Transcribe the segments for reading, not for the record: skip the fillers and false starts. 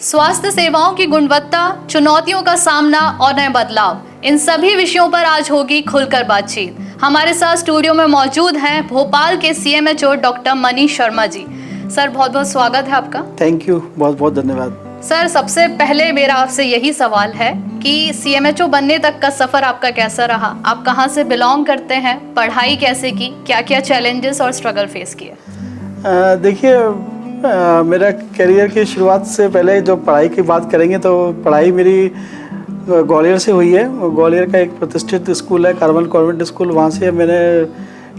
स्वास्थ्य सेवाओं की गुणवत्ता, चुनौतियों का सामना और नए बदलाव, इन सभी विषयों पर आज होगी खुलकर बातचीत। हमारे साथ स्टूडियो में मौजूद हैं भोपाल के CMHO doctor Manish Sharma ji. Sir, बहुत बहुत स्वागत है आपका। थैंक यू, बहुत बहुत धन्यवाद। सर, सबसे पहले मेरा आपसे यही सवाल है कि सीएमएचओ बनने तक का सफ़र आपका कैसा रहा? आप कहाँ से बिलोंग करते हैं? पढ़ाई कैसे की? क्या क्या चैलेंजेस और स्ट्रगल फेस किए? देखिए, मेरा करियर की शुरुआत से पहले जो पढ़ाई की बात करेंगे तो पढ़ाई मेरी ग्वालियर से हुई है। ग्वालियर का एक प्रतिष्ठित स्कूल है, कार्मल कॉन्वेंट स्कूल, वहाँ से मैंने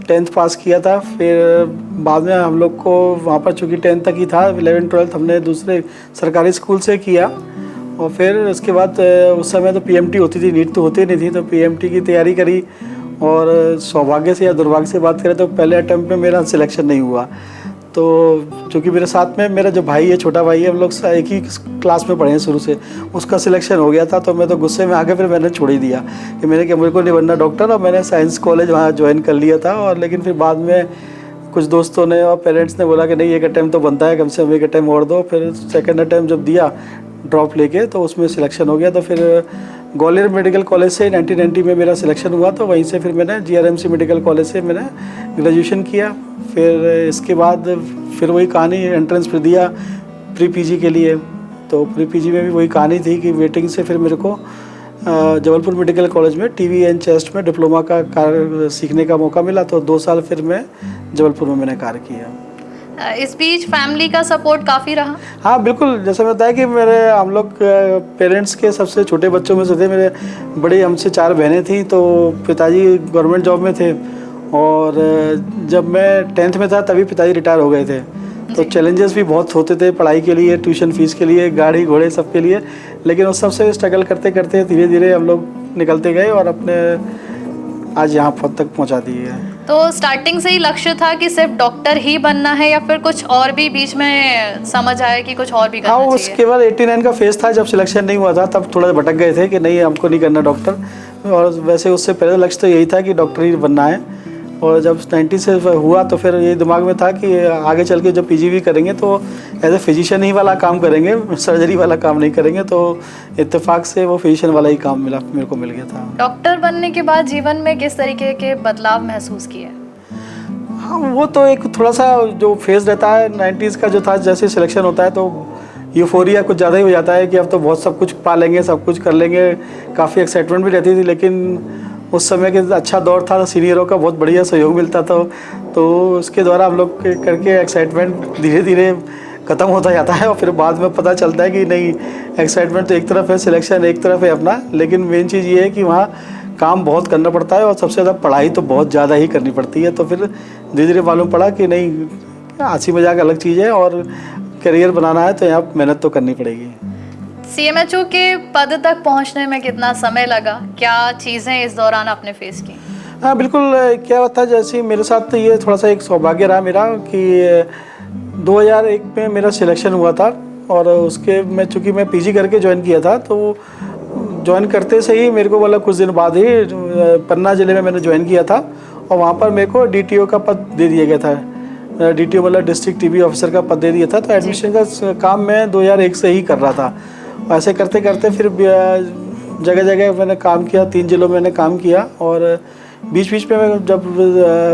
10th पास किया था। फिर बाद में हम लोग को वहाँ पर चूँकि 10th तक ही था, 11th-12th हमने दूसरे सरकारी स्कूल से किया। और फिर उसके बाद उस समय तो पीएमटी होती थी, नीट तो होती नहीं थी, तो पीएमटी की तैयारी करी। और सौभाग्य से या दुर्भाग्य से बात करें तो पहले अटैम्प्ट में मेरा सिलेक्शन नहीं हुआ। तो चूँकि मेरे साथ में मेरा जो भाई है, छोटा भाई है, हम लोग एक ही क्लास में पढ़े हैं शुरू से, उसका सिलेक्शन हो गया था। तो मैं तो गुस्से में आके फिर मैंने छोड़ ही दिया कि मैंने क्या, मेरे को नहीं बनना डॉक्टर। और मैंने साइंस कॉलेज वहाँ ज्वाइन कर लिया था। और लेकिन फिर बाद में कुछ दोस्तों ने और पेरेंट्स ने बोला कि नहीं, एक अटैम्प्ट तो बनता है, कम से कम एक अटैम्प्ट और दो। फिर सेकेंड अटैम्प्ट जब दिया ड्रॉप लेके, तो उसमें सिलेक्शन हो गया। तो फिर ग्वालियर मेडिकल कॉलेज से 1990 में मेरा सिलेक्शन हुआ। तो वहीं से फिर मैंने जीआरएमसी मेडिकल कॉलेज से मैंने ग्रेजुएशन किया। फिर इसके बाद फिर वही कहानी, एंट्रेंस फिर दिया प्री पीजी के लिए। तो प्री पीजी में भी वही कहानी थी कि वेटिंग से फिर मेरे को जबलपुर मेडिकल कॉलेज में टीवी एंड चेस्ट में डिप्लोमा का कार्य सीखने का मौका मिला। तो 2 साल फिर मैं जबलपुर में मैंने कार्य किया। इस बीच फैमिली का सपोर्ट काफ़ी रहा? हाँ बिल्कुल, जैसे मैं बताया कि हम लोग पेरेंट्स के सबसे छोटे बच्चों में से थे। मेरे बड़ी हमसे 4 बहनें थीं। तो पिताजी गवर्नमेंट जॉब में थे। और जब मैं 10th में था तभी पिताजी रिटायर हो गए थे। तो चैलेंजेस भी बहुत होते थे पढ़ाई के लिए, ट्यूशन फीस के लिए, गाड़ी घोड़े सब के लिए। लेकिन उस सबसे स्ट्रगल करते करते धीरे धीरे हम लोग निकलते गए और अपने आज यहाँ तक पहुँचा दिए हैं। तो स्टार्टिंग से ही लक्ष्य था कि सिर्फ डॉक्टर ही बनना है या फिर कुछ और भी बीच में समझ आया कि कुछ और भी करना चाहिए? उस केवल 89 का फेज था, जब सिलेक्शन नहीं हुआ था तब थोड़ा भटक गए थे कि नहीं, हमको नहीं करना डॉक्टर। और वैसे उससे पहले लक्ष्य तो यही था कि डॉक्टर ही बनना है। और जब 90 से हुआ तो फिर ये दिमाग में था कि आगे चल के जब पीजी भी करेंगे तो एज ए फिजिशियन ही वाला काम करेंगे, सर्जरी वाला काम नहीं करेंगे। तो इत्तेफाक से वो फिजिशियन वाला ही काम मेरे को मिल गया था। डॉक्टर बनने के बाद जीवन में किस तरीके के बदलाव महसूस किए? हाँ, वो तो एक थोड़ा सा जो फेज़ रहता है 90s का जो था, जैसे सिलेक्शन होता है तो यूफोरिया कुछ ज़्यादा ही हो जाता है कि अब तो बहुत सब कुछ पा लेंगे, सब कुछ कर लेंगे। काफ़ी एक्साइटमेंट भी रहती थी। लेकिन उस समय के अच्छा दौर था, सीनियरों का बहुत बढ़िया सहयोग मिलता था। तो उसके द्वारा हम लोग करके एक्साइटमेंट धीरे धीरे ख़त्म होता जाता है। और फिर बाद में पता चलता है कि नहीं, एक्साइटमेंट तो एक तरफ है, सिलेक्शन एक तरफ है अपना। लेकिन मेन चीज़ ये है कि वहाँ काम बहुत करना पड़ता है और सबसे ज़्यादा पढ़ाई तो बहुत ज़्यादा ही करनी पड़ती है। तो फिर धीरे धीरे मालूम पड़ा कि नहीं, हंसी मजाक अलग चीज़ है और करियर बनाना है तो यहाँ मेहनत तो करनी पड़ेगी। सीएमएचओ के पद तक पहुंचने में कितना समय लगा? क्या चीज़ें इस दौरान आपने फेस की? हाँ बिल्कुल, क्या होता है, जैसे मेरे साथ तो ये थोड़ा सा एक सौभाग्य रहा मेरा कि 2001 में मेरा सिलेक्शन हुआ था। और उसके मैं चूँकि मैं पीजी करके ज्वाइन किया था, तो ज्वाइन करते से ही मेरे को मतलब कुछ दिन बाद ही पन्ना ज़िले में मैंने ज्वाइन किया था। और वहाँ पर मेरे को डीटीओ का पद दे दिया गया था। डीटीओ मतलब डिस्ट्रिक्ट टीबी ऑफिसर का पद दे दिया था। तो एडमिशन का काम मैं 2001 से ही कर रहा था। ऐसे करते करते फिर जगह जगह मैंने काम किया, 3 जिलों में मैंने काम किया। और बीच बीच में मैं जब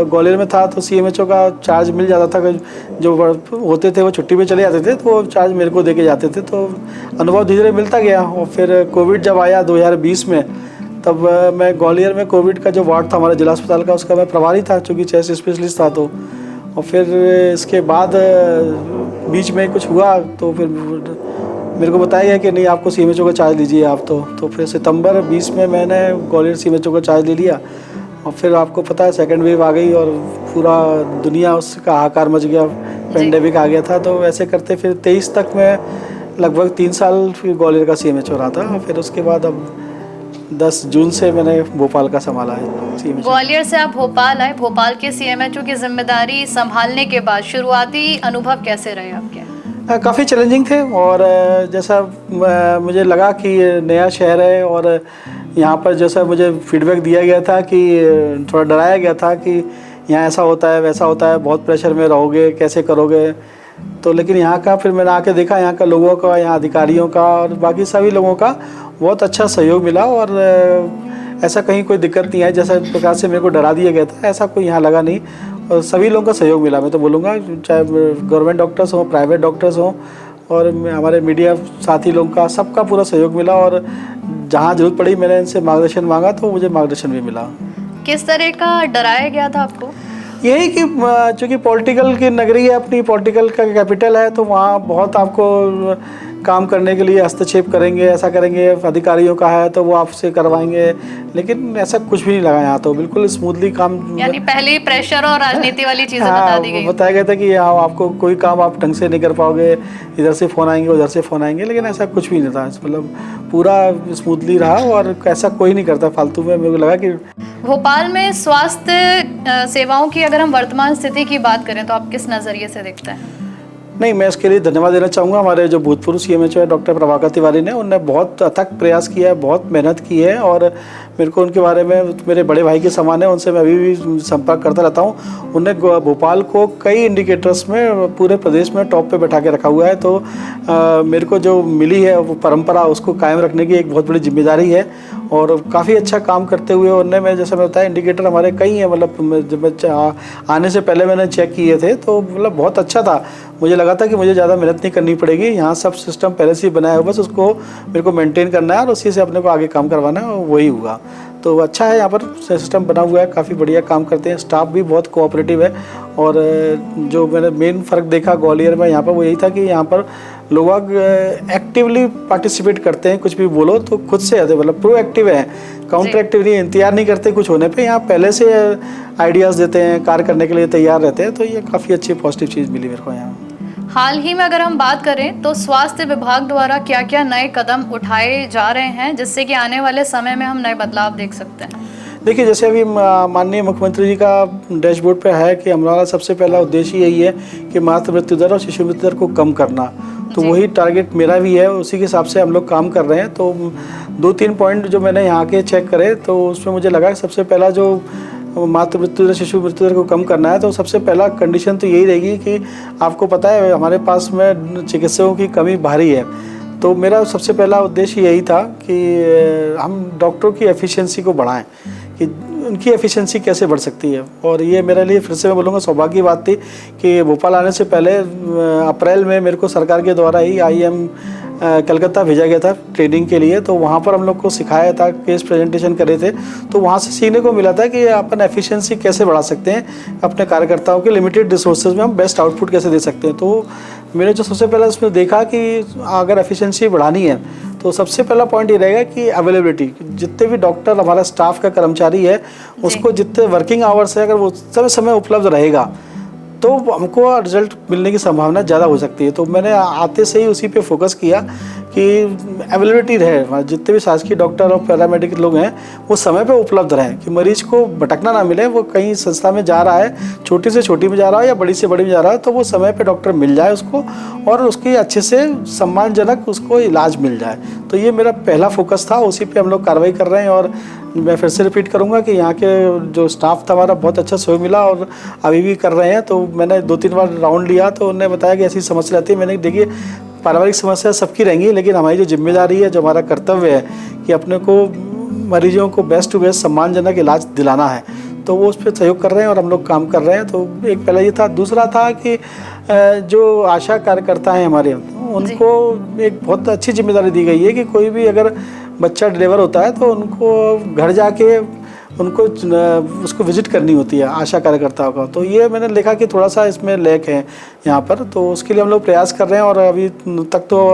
ग्वालियर में था तो सीएमएचओ का चार्ज मिल जाता था। जो होते थे वो छुट्टी पे चले जाते थे, तो वो चार्ज मेरे को दे के जाते थे। तो अनुभव धीरे धीरे मिलता गया। और फिर कोविड जब आया 2020 में, तब मैं ग्वालियर में कोविड का जो वार्ड था हमारे जिला अस्पताल का, उसका मैं प्रभारी था, चूँकि चेस्ट स्पेशलिस्ट था। तो और फिर इसके बाद बीच में कुछ हुआ तो फिर मेरे को बताया गया कि नहीं, आपको सीएमएचओ का चार्ज लीजिए आप। तो फिर सितंबर 20 में मैंने ग्वालियर सीएमएचओ का चार्ज ले लिया। और फिर आपको पता है सेकेंड वेव आ गई और पूरा दुनिया उसका हाहाकार मच गया, पेंडेमिक आ गया था। तो ऐसे करते फिर 23 तक मैं लगभग 3 साल फिर ग्वालियर का सीएमएचओ रहा था। और फिर उसके बाद अब 10 जून से मैंने भोपाल का संभाला है सीएमएचओ। ग्वालियर से आप भोपाल आए। भोपाल के सीएमएचओ की जिम्मेदारी संभालने के बाद शुरुआती अनुभव कैसे रहे आपके? काफ़ी चैलेंजिंग थे। और जैसा मुझे लगा कि नया शहर है और यहाँ पर जैसा मुझे फीडबैक दिया गया था कि थोड़ा डराया गया था कि यहाँ ऐसा होता है वैसा होता है, बहुत प्रेशर में रहोगे, कैसे करोगे। तो लेकिन यहाँ का फिर मैंने आके देखा, यहाँ का लोगों का, यहाँ अधिकारियों का और बाकी सभी लोगों का बहुत अच्छा सहयोग मिला। और ऐसा कहीं कोई दिक्कत नहीं है जैसा प्रकार से मेरे को डरा दिया गया था, ऐसा कोई यहाँ लगा नहीं। और सभी लोगों का सहयोग मिला, मैं तो बोलूँगा, चाहे गवर्नमेंट डॉक्टर्स हों, प्राइवेट डॉक्टर्स हों और हमारे मीडिया साथी लोगों का, सबका पूरा सहयोग मिला। और जहाँ जरूरत पड़ी मैंने इनसे मार्गदर्शन मांगा तो मुझे मार्गदर्शन भी मिला। किस तरह का डराया गया था आपको? यही कि चूँकि पॉलिटिकल की नगरी है, अपनी पॉलिटिकल का कैपिटल है, तो वहाँ बहुत आपको काम करने के लिए हस्तक्षेप करेंगे, ऐसा करेंगे, अधिकारियों का है तो वो आपसे करवाएंगे, लेकिन ऐसा कुछ भी नहीं लगा यहाँ। तो बिल्कुल स्मूथली काम, यानी पहले ही प्रेशर और राजनीति वाली चीजें बता दी गई। बताया गया था कि हाँ आपको कोई काम आप ढंग से नहीं कर पाओगे, इधर से फ़ोन आएंगे उधर से फ़ोन आएंगे, लेकिन ऐसा कुछ भी नहीं था। मतलब पूरा स्मूथली रहा और ऐसा कोई नहीं करता फालतू में। मेरे को लगा कि भोपाल में स्वास्थ्य सेवाओं की अगर हम वर्तमान स्थिति की बात करें तो आप किस नज़रिए से देखते हैं? नहीं, मैं इसके लिए धन्यवाद देना चाहूँगा हमारे जो भूतपूर्व CMHO है डॉक्टर प्रभाकर तिवारी ने। उनने बहुत अथक प्रयास किया है, बहुत मेहनत की है और मेरे को उनके बारे में, मेरे बड़े भाई के समान है, उनसे मैं अभी भी संपर्क करता रहता हूँ। उनने भोपाल को कई इंडिकेटर्स में पूरे प्रदेश में टॉप पे बैठा के रखा हुआ है। तो मेरे को जो मिली है वो परंपरा, उसको कायम रखने की एक बहुत बड़ी जिम्मेदारी है और काफ़ी अच्छा काम करते हुए उनने, मैं जैसे मैं बताया, इंडिकेटर हमारे कई हैं। मतलब जब मैं आने से पहले मैंने चेक किए थे तो मतलब बहुत अच्छा था। मुझे लगा था कि मुझे ज़्यादा मेहनत नहीं करनी पड़ेगी, यहाँ सब सिस्टम पहले से ही बनाया है, बस उसको मेरे को मेंटेन करना है और उसी से अपने को आगे काम करवाना है, और वही हुआ। तो अच्छा है, यहाँ पर सिस्टम बना हुआ है, काफ़ी बढ़िया काम करते हैं, स्टाफ भी बहुत कोऑपरेटिव है। और जो मैंने मेन फ़र्क देखा ग्वालियर में यहाँ पर, वो यही था कि यहाँ पर लोग एक्टिवली पार्टिसिपेट करते हैं। कुछ भी बोलो तो खुद से आते, मतलब प्रोएक्टिव है, काउंटर एक्टिव नहीं, इंतजार नहीं करते कुछ होने पे, यहाँ पहले से आइडियाज़ देते हैं, कार्य करने के लिए तैयार रहते हैं। तो ये काफ़ी अच्छी पॉजिटिव चीज़ मिली मेरे को यहाँ। हाल ही में अगर हम बात करें तो स्वास्थ्य विभाग द्वारा क्या क्या नए कदम उठाए जा रहे हैं जिससे कि आने वाले समय में हम नए बदलाव देख सकते हैं? देखिए, जैसे अभी माननीय मुख्यमंत्री जी का डैशबोर्ड पे है कि हमारा सबसे पहला उद्देश्य यही है कि मातृ मृत्यु दर और शिशु मृत्यु दर को कम करना। तो वही टारगेट मेरा भी है, उसी के हिसाब से हम लोग काम कर रहे हैं। तो 2-3 पॉइंट जो मैंने यहाँ के चेक करे तो उसमें मुझे लगा कि सबसे पहला जो मातृ मृत्यु दर, शिशु मृत्यु दर को कम करना है, तो सबसे पहला कंडीशन तो यही रहेगी कि आपको पता है हमारे पास में चिकित्सकों की कमी भारी है। तो मेरा सबसे पहला उद्देश्य यही था कि हम डॉक्टरों की एफिशिएंसी को बढ़ाएं, कि उनकी एफिशिएंसी कैसे बढ़ सकती है। और ये मेरे लिए, फिर से मैं बोलूँगा, सौभाग्य की बात थी कि भोपाल आने से पहले अप्रैल में मेरे को सरकार के द्वारा ही IIM कलकत्ता भेजा गया था ट्रेनिंग के लिए। तो वहाँ पर हम लोग को सिखाया था, केस प्रेजेंटेशन करे थे, तो वहाँ से सीखने को मिला था कि अपन एफिशिएंसी कैसे बढ़ा सकते हैं, अपने कार्यकर्ताओं के लिमिटेड रिसोर्सेज में हम बेस्ट आउटपुट कैसे दे सकते हैं। तो मैंने जो सबसे पहले उसमें देखा कि अगर एफिशिएंसी बढ़ानी है तो सबसे पहला पॉइंट ये रहेगा कि अवेलेबिलिटी, जितने भी डॉक्टर, हमारा स्टाफ का कर्मचारी है, उसको जितने वर्किंग आवर्स है, अगर वो समय समय उपलब्ध रहेगा तो हमको रिजल्ट मिलने की संभावना ज़्यादा हो सकती है। तो मैंने आते से ही उसी पे फोकस किया कि अवेलेबिलिटी रहे, जितने भी शासकीय डॉक्टर और पैरामेडिकल लोग हैं वो समय पे उपलब्ध रहें, कि मरीज को भटकना ना मिले। वो कहीं संस्था में जा रहा है, छोटी से छोटी में जा रहा है या बड़ी से बड़ी में जा रहा है, तो वो समय पे डॉक्टर मिल जाए उसको और उसकी अच्छे से सम्मानजनक उसको इलाज मिल जाए। तो ये मेरा पहला फोकस था, उसी पर हम लोग कार्रवाई कर रहे हैं। और मैं फिर से रिपीट करूंगा कि यहाँ के जो स्टाफ था हमारा, बहुत अच्छा सहयोग मिला और अभी भी कर रहे हैं। तो मैंने 2-3 बार राउंड लिया तो उन्होंने बताया कि ऐसी समस्या रहती है। मैंने, देखिए, पारिवारिक समस्या सबकी रहेंगी, लेकिन हमारी जो जिम्मेदारी है, जो हमारा कर्तव्य है कि अपने को मरीजों को बेस्ट टू बेस्ट सम्मानजनक इलाज दिलाना है, तो वो उस पर सहयोग कर रहे हैं और हम लोग काम कर रहे हैं। तो एक पहला ये था। दूसरा था कि जो आशा कार्यकर्ता हैं हमारे, उनको एक बहुत अच्छी जिम्मेदारी दी गई है कि कोई भी अगर बच्चा डिलीवर होता है तो उनको घर जाके उनको उसको विजिट करनी होती है, आशा कार्यकर्ताओं का। तो ये मैंने देखा कि थोड़ा सा इसमें लैक है यहाँ पर, तो उसके लिए हम लोग प्रयास कर रहे हैं। और अभी तक तो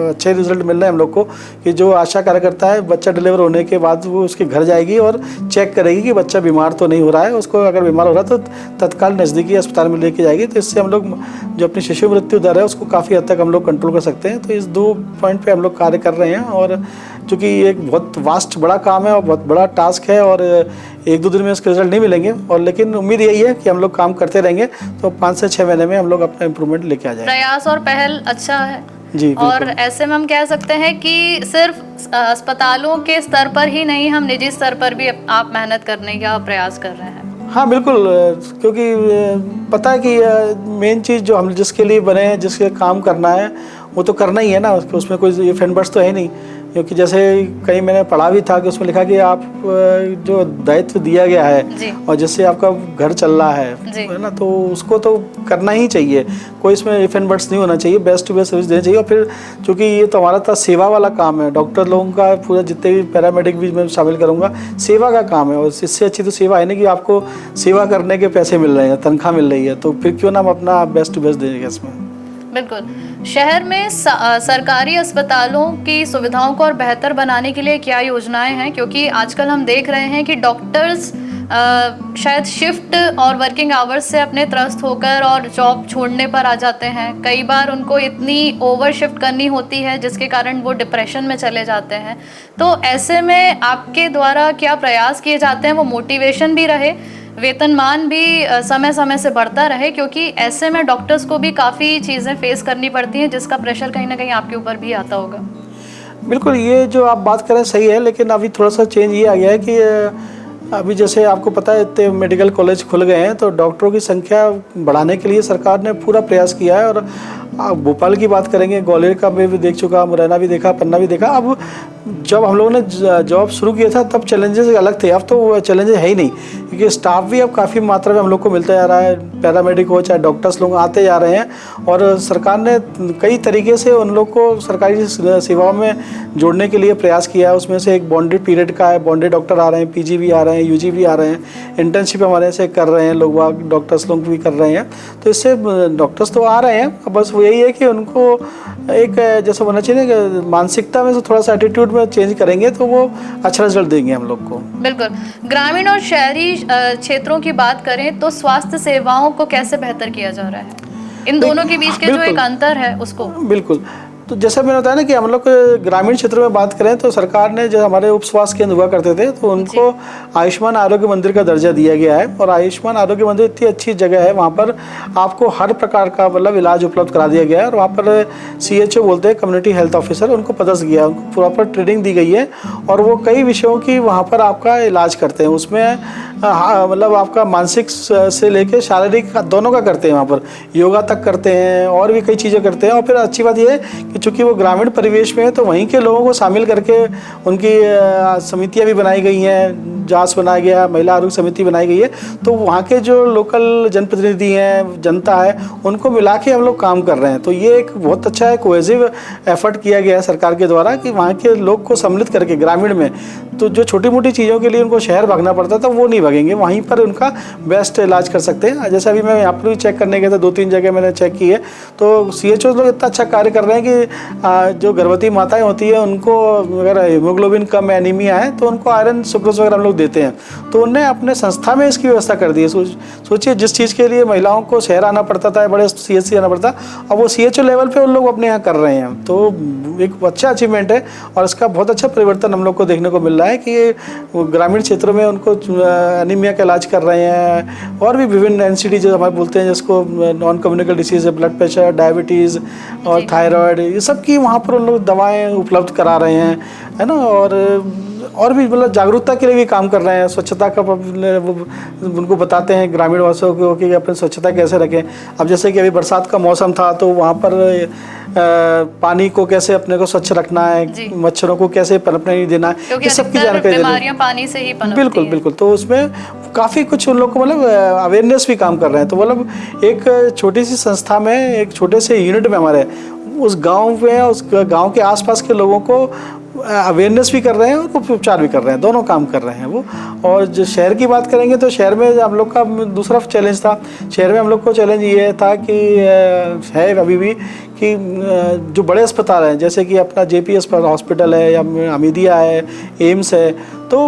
अच्छे रिजल्ट मिल रहे हैं हम लोग को कि जो आशा कार्यकर्ता है, बच्चा डिलीवर होने के बाद वो उसके घर जाएगी और चेक करेगी कि बच्चा बीमार तो नहीं हो रहा है। उसको अगर बीमार हो रहा है तो तत्काल नज़दीकी अस्पताल में लेके जाएगी। तो इससे हम लोग जो अपनी शिशु मृत्यु दर है उसको काफ़ी हद तक हम लोग कंट्रोल कर सकते हैं। तो इस 2 पॉइंट पर हम लोग कार्य कर रहे हैं। और चूँकि एक बहुत वास्ट बड़ा काम है और बहुत बड़ा टास्क है और 1-2 दिन में इसके रिजल्ट नहीं मिलेंगे, और लेकिन उम्मीद यही है कि हम लोग काम करते रहेंगे तो 5 से 6 महीने में हम लोग अपना इम्प्रूवमेंट लेके आ जाएंगे। प्रयास और पहल अच्छा है जी, और ऐसे में हम कह सकते हैं कि सिर्फ अस्पतालों के स्तर पर ही नहीं, हम निजी स्तर पर भी आप मेहनत करने का प्रयास कर रहे हैं। हाँ बिल्कुल, क्योंकि पता है कि मेन चीज़ जो हम जिसके लिए बने हैं, जिसके काम करना है वो तो करना ही है ना, उसमें कोई इफ एंड बट्स तो है नहीं। क्योंकि जैसे कहीं मैंने पढ़ा भी था कि उसमें लिखा कि आप जो दायित्व दिया गया है और जिससे आपका घर चल रहा है ना, तो उसको तो करना ही चाहिए। कोई इसमें इफ एंड बट्स नहीं होना चाहिए, बेस्ट टू बेस्ट सर्विस देनी चाहिए। और फिर चूँकि ये तो हमारा था सेवा वाला काम है, डॉक्टर लोगों का पूरा जितने भी पैरामेडिक भी मैं शामिल करूँगा, सेवा का काम है। और इससे अच्छी तो सेवा है नहीं कि आपको सेवा करने के पैसे मिल रहे हैं, तनख्वाह मिल रही है, तो फिर क्यों ना हम अपना बेस्ट टू बेस्ट देंगे इसमें। बिल्कुल। शहर में सरकारी अस्पतालों की सुविधाओं को और बेहतर बनाने के लिए क्या योजनाएं हैं? क्योंकि आजकल हम देख रहे हैं कि डॉक्टर्स शायद शिफ्ट और वर्किंग आवर्स से अपने त्रस्त होकर और जॉब छोड़ने पर आ जाते हैं। कई बार उनको इतनी ओवर शिफ्ट करनी होती है जिसके कारण वो डिप्रेशन में चले जाते हैं। तो ऐसे में आपके द्वारा क्या प्रयास किए जाते हैं वो मोटिवेशन भी रहे, वेतनमान भी समय समय से बढ़ता रहे? क्योंकि ऐसे में डॉक्टर्स को भी काफ़ी चीज़ें फेस करनी पड़ती हैं जिसका प्रेशर कहीं ना कहीं आपके ऊपर भी आता होगा। बिल्कुल, ये जो आप बात करें सही है, लेकिन अभी थोड़ा सा चेंज ये आ गया है कि अभी जैसे आपको पता है इतने मेडिकल कॉलेज खुल गए हैं, तो डॉक्टरों की संख्या बढ़ाने के लिए सरकार ने पूरा प्रयास किया है। और भोपाल की बात करेंगे, ग्वालियर का मैं भी देख चुका, मुरैना भी देखा, पन्ना भी देखा। अब जब हम लोगों ने जॉब शुरू किया था तब चैलेंजेस अलग थे, अब तो वो चैलेंजेस है ही नहीं, क्योंकि स्टाफ भी अब काफ़ी मात्रा में हम लोग को मिलता जा रहा है। पैरामेडिक हो चाहे डॉक्टर्स लोग आते जा रहे हैं, और सरकार ने कई तरीके से उन लोग को सरकारी सेवाओं में जोड़ने के लिए प्रयास किया है। उसमें से एक बॉन्डेड पीरियड का है, बॉन्डेड डॉक्टर आ रहे हैं, पीजी भी आ रहे हैं, यूजी भी आ रहे हैं, इंटर्नशिप हमारे से कर रहे हैं लोग, डॉक्टर्स लोग भी कर रहे हैं। तो इससे डॉक्टर्स तो आ रहे हैं, बस वो यही है कि उनको एक जैसा होना चाहिए कि मानसिकता में से थोड़ा सा एटीट्यूड में चेंज करेंगे तो वो अच्छा रिजल्ट देंगे हम लोग को। बिल्कुल। ग्रामीण और शहरी क्षेत्रों की बात करें तो स्वास्थ्य सेवाओं को कैसे बेहतर किया जा रहा है? इन दोनों के बीच के जो एक अंतर है उसको। बिल्कुल, तो जैसा मैंने बताया ना कि हम लोग ग्रामीण क्षेत्र में बात करें तो सरकार ने जो हमारे उप स्वास्थ्य केंद्र हुआ करते थे तो उनको आयुष्मान आरोग्य मंदिर का दर्जा दिया गया है। और आयुष्मान आरोग्य मंदिर इतनी अच्छी जगह है, वहाँ पर आपको हर प्रकार का मतलब इलाज उपलब्ध करा दिया गया है। और वहाँ पर CHO बोलते हैं, कम्युनिटी हेल्थ ऑफिसर, उनको पदस्थ किया है, उनको प्रॉपर ट्रेनिंग दी गई है और वो कई विषयों की वहाँ पर आपका इलाज करते हैं। उसमें मतलब आपका मानसिक से लेके शारीरिक दोनों का करते हैं, वहाँ पर योगा तक करते हैं और भी कई चीज़ें करते हैं। और फिर अच्छी बात यह है कि चूँकि वो ग्रामीण परिवेश में है तो वहीं के लोगों को शामिल करके उनकी समितियाँ भी बनाई गई हैं, जांच बनाया गया, महिला आरोग्य समिति बनाई गई है। तो वहाँ के जो लोकल जनप्रतिनिधि हैं, जनता है, उनको मिला के हम लोग काम कर रहे हैं। तो ये एक बहुत अच्छा है कोहेसिव एफर्ट किया गया है सरकार के द्वारा कि वहाँ के लोग को सम्मिलित करके ग्रामीण में, तो जो छोटी मोटी चीज़ों के लिए उनको शहर भागना पड़ता था वो नहीं भागेंगे, वहीं पर उनका बेस्ट इलाज कर सकते हैं। जैसे अभी मैं यहाँ पर भी चेक करने गया था, 2-3 जगह मैंने चेक की है, तो CHO लोग इतना अच्छा कार्य कर रहे हैं कि जो गर्भवती माताएं होती है उनको अगर हीमोग्लोबिन कम, एनीमिया है, तो उनको आयरन सुक्रोज वगैरह हम लोग देते हैं। तो उनने अपने संस्था में इसकी व्यवस्था कर दी है। सोचिए जिस चीज़ के लिए महिलाओं को शहर आना पड़ता था, बड़े CHC आना पड़ता, अब वो CHO लेवल पे उन लोग अपने यहाँ कर रहे हैं। तो एक अच्छा अचीवमेंट है और इसका बहुत अच्छा परिवर्तन हम लोग को देखने को मिल रहा है कि ग्रामीण क्षेत्रों में उनको एनीमिया का इलाज कर रहे हैं और भी विभिन्न NCD जो हमारे बोलते हैं, जिसको नॉन कम्युनिकेबल डिसीज है, ब्लड प्रेशर, डायबिटीज़ और थायराइड, ये सब की वहाँ पर उन लोग दवाएँ उपलब्ध करा रहे हैं, है ना। और भी मतलब जागरूकता के लिए भी काम कर रहे हैं। स्वच्छता का उनको बताते हैं ग्रामीण वासियों को कि अपनी स्वच्छता कैसे रखें। अब जैसे कि अभी बरसात का मौसम था तो वहाँ पर पानी को कैसे अपने को स्वच्छ रखना है, मच्छरों को कैसे पनपने नहीं देना है, ये सब की जानकारी बीमारियां पानी से ही पनपती बिल्कुल बिल्कुल। तो उसमें काफ़ी कुछ उन लोग को मतलब अवेयरनेस भी काम कर रहे हैं। तो मतलब एक छोटी सी संस्था में, एक छोटे से यूनिट में हमारे उस गाँव में, उस गाँव के आसपास के लोगों को अवेयरनेस भी कर रहे हैं और उपचार भी कर रहे हैं, दोनों काम कर रहे हैं वो। और जो शहर की बात करेंगे तो शहर में हम लोग का दूसरा चैलेंज था। शहर में हम लोग को चैलेंज ये था कि है अभी भी कि जो बड़े अस्पताल हैं, जैसे कि अपना JP हॉस्पिटल है या हमीदिया है, एम्स है, तो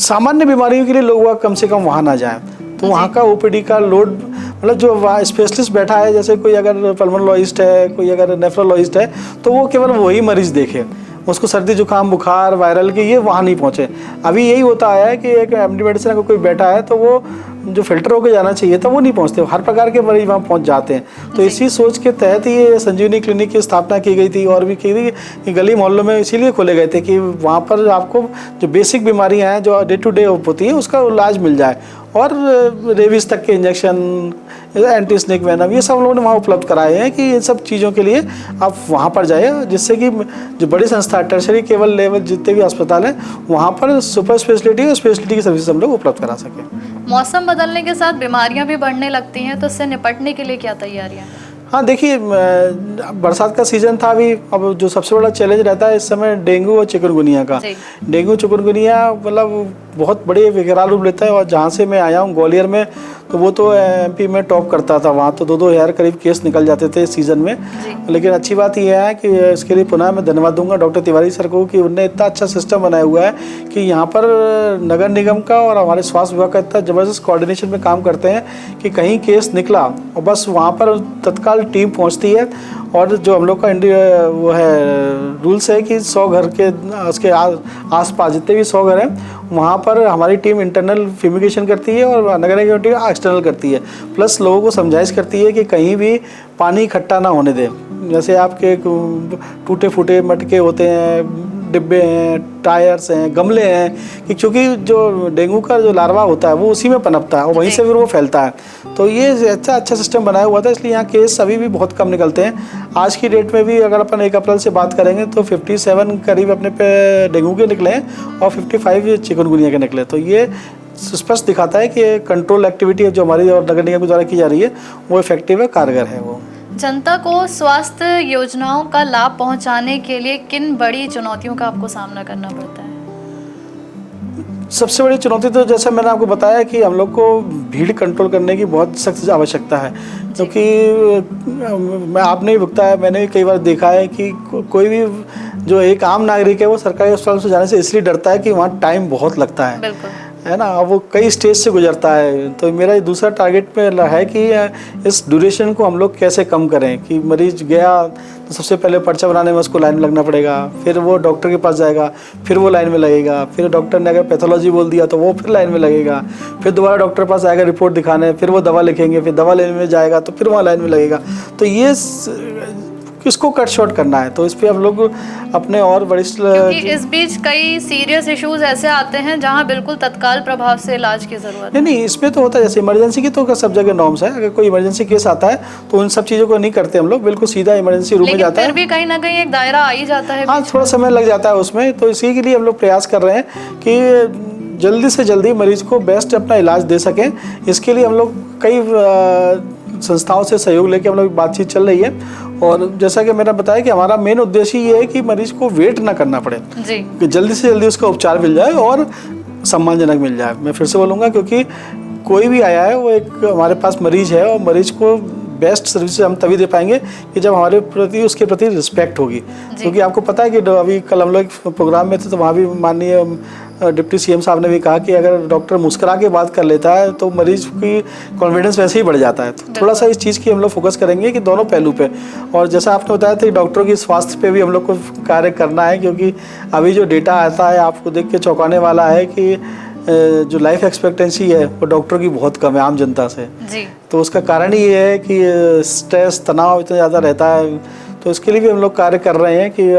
सामान्य बीमारियों के लिए लोग कम से कम वहाँ ना जाएँ। तो वहाँ का OPD का लोड, मतलब जो वहाँ स्पेशलिस्ट बैठा है, जैसे कोई अगर पल्मोनोलॉजिस्ट है, कोई अगर नेफ्रोलॉजिस्ट है, तो वो केवल वही मरीज देखे, उसको सर्दी जुकाम बुखार वायरल के ये वहाँ नहीं पहुँचे। अभी यही होता है कि एक MD मेडिसिन अगर कोई बैठा है तो वो जो फिल्टर होकर जाना चाहिए था वो नहीं पहुंचते, हर प्रकार के मरीज वहाँ पहुंच जाते हैं। तो इसी सोच के तहत ही ये संजीवनी क्लिनिक की स्थापना की गई थी और भी की थी कि गली मोहल्लों में इसीलिए खोले गए थे कि वहाँ पर आपको जो बेसिक बीमारियाँ हैं जो डे टू डे होती हैं उसका इलाज मिल जाए, और रेबीज तक के इंजेक्शन, एंटी स्नेक वेनम, ये सब लोगों ने वहाँ उपलब्ध कराए हैं कि इन सब चीज़ों के लिए आप वहाँ पर जाइए, जिससे कि जो बड़ी संस्था टर्शरी केवल लेवल जितने भी अस्पताल हैं वहाँ पर सुपर स्पेशलिटी और स्पेशलिटी की सर्विस हम लोग उपलब्ध करा सकें। मौसम बदलने के साथ बीमारियां भी बढ़ने लगती हैं, तो इससे निपटने के लिए क्या तैयारियां हैं? हाँ देखिए, बरसात का सीज़न था अभी, अब जो सबसे बड़ा चैलेंज रहता है इस समय डेंगू और चिकनगुनिया का। डेंगू चिकनगुनिया मतलब बहुत बड़े विकराल रूप लेता है, और जहाँ से मैं आया हूँ ग्वालियर में, तो वो तो एमपी में टॉप करता था, वहाँ तो 2-2 हज़ार करीब केस निकल जाते थे इस सीज़न में। लेकिन अच्छी बात यह है कि इसके लिए पुनः मैं धन्यवाद दूंगा डॉक्टर तिवारी सर को कि उन्होंने इतना अच्छा सिस्टम बनाया हुआ है कि यहाँ पर नगर निगम का और हमारे स्वास्थ्य विभाग का इतना ज़बरदस्त कोऑर्डिनेशन में काम करते हैं कि कहीं केस निकला और बस वहाँ पर तत्काल टीम पहुँचती है, और जो हम लोग का वो है रूल्स है कि 100 घर के उसके आस-पास जितने भी 100 घर हैं वहाँ पर हमारी टीम इंटरनल फ्यूमिगेशन करती है और नगर निगम टीम एक्सटर्नल करती है, प्लस लोगों को समझाइश करती है कि कहीं भी पानी इकट्ठा ना होने दें। जैसे आपके टूटे फूटे मटके होते हैं, डिब्बे हैं, टायर्स हैं, गमले हैं, कि क्योंकि जो डेंगू का जो लार्वा होता है वो उसी में पनपता है और वहीं से फिर वो फैलता है। तो ये अच्छा सिस्टम बनाया हुआ था, इसलिए यहाँ केस अभी भी बहुत कम निकलते हैं। आज की डेट में भी अगर अपन 1 अप्रैल से बात करेंगे तो 57 करीब अपने पे डेंगू के निकले हैं और 55 चिकनगुनिया के निकले। तो ये स्पष्ट दिखाता है कि कंट्रोल एक्टिविटी जो हमारी और नगर निगम के द्वारा की जा रही है वो इफेक्टिव है, कारगर है। वो जनता को स्वास्थ्य योजनाओं का लाभ पहुंचाने के लिए किन बड़ी चुनौतियों का आपको सामना करना पड़ता है? सबसे बड़ी चुनौती तो जैसा मैंने आपको बताया कि हम लोग को भीड़ कंट्रोल करने की बहुत सख्त आवश्यकता है, क्योंकि मैं आपने भी भुगता है, मैंने भी कई बार देखा है कि कोई भी जो एक आम नागरिक है वो सरकारी अस्पताल से जाने से इसलिए डरता है कि वहाँ टाइम बहुत लगता है, है ना, वो कई स्टेज से गुजरता है। तो मेरा दूसरा टारगेट पे है कि इस ड्यूरेशन को हम लोग कैसे कम करें कि मरीज गया तो सबसे पहले पर्चा बनाने में उसको लाइन में लगना पड़ेगा, फिर वो डॉक्टर के पास जाएगा, फिर वो लाइन में लगेगा, फिर डॉक्टर ने अगर पैथोलॉजी बोल दिया तो वो फिर लाइन में लगेगा, फिर दोबारा डॉक्टर के पास आएगा रिपोर्ट दिखाने, फिर वो दवा लिखेंगे, फिर दवा लेने में जाएगा तो फिर वहाँ लाइन में लगेगा। तो ये किसको कट शॉर्ट करना है, तो इस पे हम लोग अपने और वरिष्ठ, क्योंकि इस बीच कई सीरियस इश्यूज ऐसे आते हैं जहां बिल्कुल तत्काल प्रभाव से इलाज की जरूरत है। नहीं इसमें तो होता है, जैसे इमरजेंसी की तो सब जगह नॉर्म्स है, अगर कोई इमरजेंसी केस आता है तो उन सब चीज़ों को नहीं करते हम लोग, बिल्कुल सीधा इमरजेंसी रूम में जाता है। फिर भी कहीं ना कहीं एक दायरा आ ही जाता है। हाँ, थोड़ा समय लग जाता है उसमें, तो इसी के लिए हम लोग प्रयास कर रहे हैं कि जल्दी से जल्दी मरीज को बेस्ट अपना इलाज दे सकें। इसके लिए हम लोग कई संस्थाओं से सहयोग लेके हम लोग बातचीत चल रही है, और जैसा कि मैंने बताया कि हमारा मेन उद्देश्य ये है कि मरीज को वेट ना करना पड़े जी, कि जल्दी से जल्दी उसका उपचार मिल जाए और सम्मानजनक मिल जाए। मैं फिर से बोलूँगा, क्योंकि कोई भी आया है वो एक हमारे पास मरीज है, और मरीज को बेस्ट सर्विस हम तभी दे पाएंगे कि जब हमारे प्रति उसके प्रति रिस्पेक्ट होगी। क्योंकि आपको पता है कि अभी कल हम लोग प्रोग्राम में थे तो वहाँ भी माननीय डिप्टी सीएम साहब ने भी कहा कि अगर डॉक्टर मुस्कुरा के बात कर लेता है तो मरीज की कॉन्फिडेंस वैसे ही बढ़ जाता है। तो थोड़ा सा इस चीज़ की हम लोग फोकस करेंगे कि दोनों पहलू पे, और जैसा आपने बताया था कि डॉक्टरों की स्वास्थ्य पे भी हम लोग को कार्य करना है, क्योंकि अभी जो डेटा आता है आपको देख के चौंकाने वाला है कि जो लाइफ एक्सपेक्टेंसी है वो डॉक्टरों की बहुत कम है आम जनता से जी। तो उसका कारण ये है कि स्ट्रेस, तनाव इतना ज़्यादा रहता है। तो इसके लिए भी हम लोग कार्य कर रहे हैं कि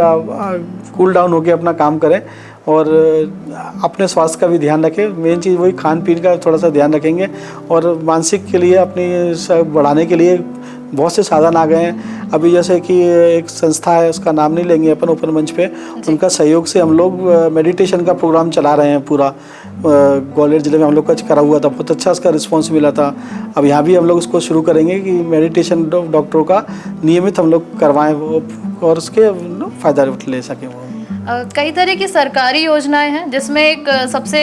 कूल डाउन होकर अपना काम करें और अपने स्वास्थ्य का भी ध्यान रखें। मेन चीज़ वही खान पीन का थोड़ा सा ध्यान रखेंगे, और मानसिक के लिए अपनी बढ़ाने के लिए बहुत से साधन आ गए हैं। अभी जैसे कि एक संस्था है, उसका नाम नहीं लेंगे अपन ओपन मंच पे, उनका सहयोग से हम लोग मेडिटेशन का प्रोग्राम चला रहे हैं। पूरा ग्वालियर ज़िले में हम लोग का करा हुआ था, बहुत अच्छा उसका रिस्पांस मिला था। अब यहाँ भी हम लोग उसको शुरू करेंगे कि मेडिटेशन डॉक्टरों का नियमित हम लोग करवाएं और उसके फ़ायदा ले सकें वो। कई तरह की सरकारी योजनाएं हैं जिसमें एक सबसे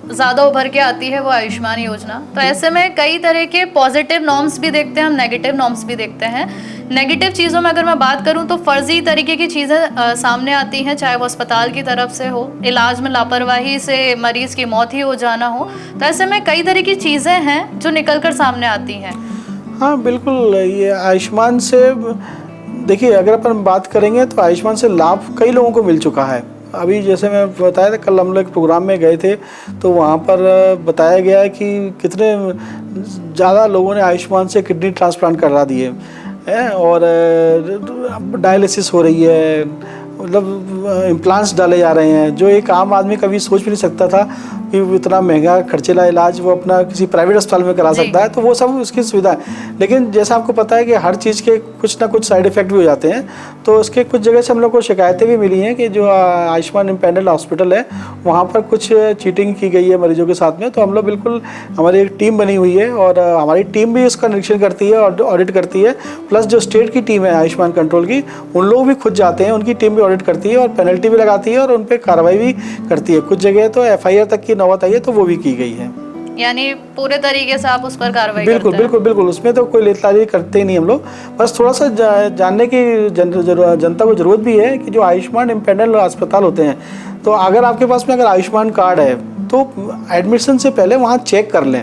ज़्यादा उभर के आती है वो आयुष्मान योजना। तो ऐसे में कई तरह के पॉजिटिव नॉर्म्स भी देखते हैं हम, नेगेटिव नॉर्म्स भी देखते हैं। नेगेटिव चीज़ों में अगर मैं बात करूं तो फर्जी तरीके की चीज़ें सामने आती हैं, चाहे वो अस्पताल की तरफ से हो, इलाज में लापरवाही से मरीज़ की मौत ही हो जाना हो। तो ऐसे में कई तरह की चीज़ें हैं जो निकल कर सामने आती हैं। हाँ बिल्कुल, ये आयुष्मान से देखिए अगर अपन बात करेंगे तो आयुष्मान से लाभ कई लोगों को मिल चुका है। अभी जैसे मैं बताया था, कल हम लोग एक प्रोग्राम में गए थे तो वहाँ पर बताया गया है कि कितने ज़्यादा लोगों ने आयुष्मान से किडनी ट्रांसप्लांट करा दिए हैं, और डायलिसिस हो रही है, मतलब इम्प्लांट्स डाले जा रहे हैं, जो एक आम आदमी कभी सोच भी नहीं सकता था कि इतना महंगा खर्चीला इलाज वो अपना किसी प्राइवेट अस्पताल में करा सकता है। तो वो सब उसकी सुविधा है। लेकिन जैसा आपको पता है कि हर चीज़ के कुछ ना कुछ साइड इफ़ेक्ट भी हो जाते हैं, तो उसके कुछ जगह से हम लोग को शिकायतें भी मिली हैं कि जो आयुष्मान इम्पैनल्ड हॉस्पिटल है वहाँ पर कुछ चीटिंग की गई है मरीजों के साथ में। तो हम लोग बिल्कुल, हमारी एक टीम बनी हुई है और हमारी टीम भी इसका निरीक्षण करती है और ऑडिट करती है, प्लस जो स्टेट की टीम है आयुष्मान कंट्रोल की, उन लोग भी खुद जाते हैं, उनकी टीम भी ऑडिट करती है और पेनल्टी भी लगाती है और उन पर कार्रवाई भी करती है। कुछ जगह तो FIR तक की नौबत आई है, तो वो भी की गई है। यानी पूरे तरीके से आप उस पर कार्रवाई बिल्कुल करते हैं? बिल्कुल बिल्कुल, उसमें तो कोई लेतलाजी करते ही नहीं हम लोग। बस थोड़ा सा जानने की जनता को ज़रूरत भी है कि जो आयुष्मान इम्पैनल्ड अस्पताल होते हैं, तो अगर आपके पास में अगर आयुष्मान कार्ड है तो एडमिशन से पहले वहाँ चेक कर लें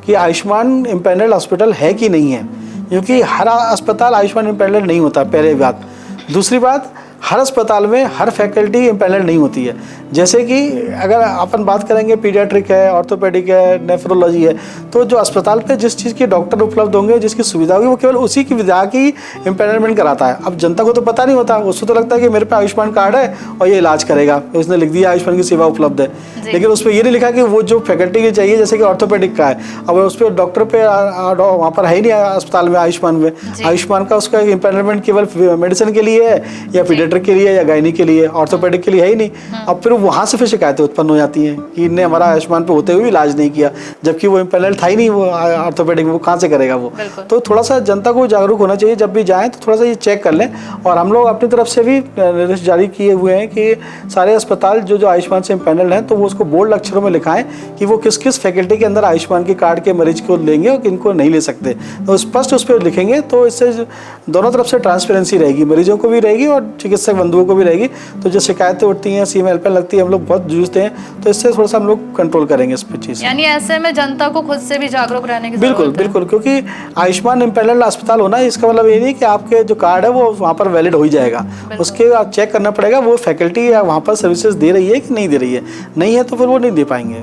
कि आयुष्मान इम्पैनल्ड हॉस्पिटल है कि नहीं है, क्योंकि हर अस्पताल आयुष्मान इम्पैनल्ड नहीं होता, पहले बात। दूसरी बात, हर अस्पताल में हर फैकल्टी इम्पैनल्ड नहीं होती है। जैसे कि अगर अपन बात करेंगे पीडियाट्रिक है, ऑर्थोपेडिक है, नेफ्रोलॉजी है, तो जो अस्पताल पे जिस चीज़ के डॉक्टर उपलब्ध होंगे, जिसकी सुविधा होगी, वो केवल उसी की विधा की इम्पैनलमेंट कराता है। अब जनता को तो पता नहीं होता, उसको तो लगता है कि मेरे पे आयुष्मान कार्ड है और ये इलाज करेगा, उसने लिख दिया आयुष्मान की सेवा उपलब्ध है, लेकिन उस पर ये नहीं लिखा कि वो जो फैकल्टी की चाहिए, जैसे कि ऑर्थोपेडिक का है, अब उस पर डॉक्टर पे वहाँ पर है ही नहीं अस्पताल में आयुष्मान में। आयुष्मान का उसका इम्पैनलमेंट केवल मेडिसिन के लिए है या पीडियाट्रिक के लिए या गायनी के लिए, ऑर्थोपेडिक के लिए है ही नहीं। अब फिर वहाँ से फिर शिकायतें उत्पन्न हो जाती हैं कि इनने हमारा आयुष्मान पे होते हुए इलाज नहीं किया, जबकि वो इम्पैनल था ही नहीं, वो ऑर्थोपेडिक, वो कहाँ से करेगा वो। तो थोड़ा सा जनता को जागरूक होना चाहिए, जब भी जाएँ तो थोड़ा सा ये चेक कर लें। और हम लोग अपनी तरफ से भी निर्देश जारी किए हुए हैं कि सारे अस्पताल जो आयुष्मान से इम्पैनल हैं, तो वो उसको बोल्ड अक्षरों में लिखाएं कि वो किस किस फैकल्टी के अंदर आयुष्मान के कार्ड के मरीज को लेंगे और किनको नहीं ले सकते। तो स्पष्ट उस पर लिखेंगे, तो इससे दोनों तरफ से ट्रांसपेरेंसी रहेगी, मरीजों को भी रहेगी और चिकित्सक बंधुओं को भी रहेगी। तो जो शिकायतें उठती हैं, CM हेल्पलाइन लगती है, हम लोग बहुत जूझते हैं, तो इससे थोड़ा सा हम लोग कंट्रोल करेंगे इस पर चीज़। यानी ऐसे में जनता को खुद से भी जागरूक रहने की बिल्कुल बिल्कुल, क्योंकि आयुष्मान इम्पैनल्ड अस्पताल होना इसका मतलब ये नहीं कि आपके जो कार्ड है वो वहाँ पर वैलिड हो ही जाएगा, उसके आप चेक करना पड़ेगा वो फैकल्टी या वहाँ पर सर्विसेज दे रही है कि नहीं दे रही है, नहीं है तो फिर वो नहीं दे पाएंगे।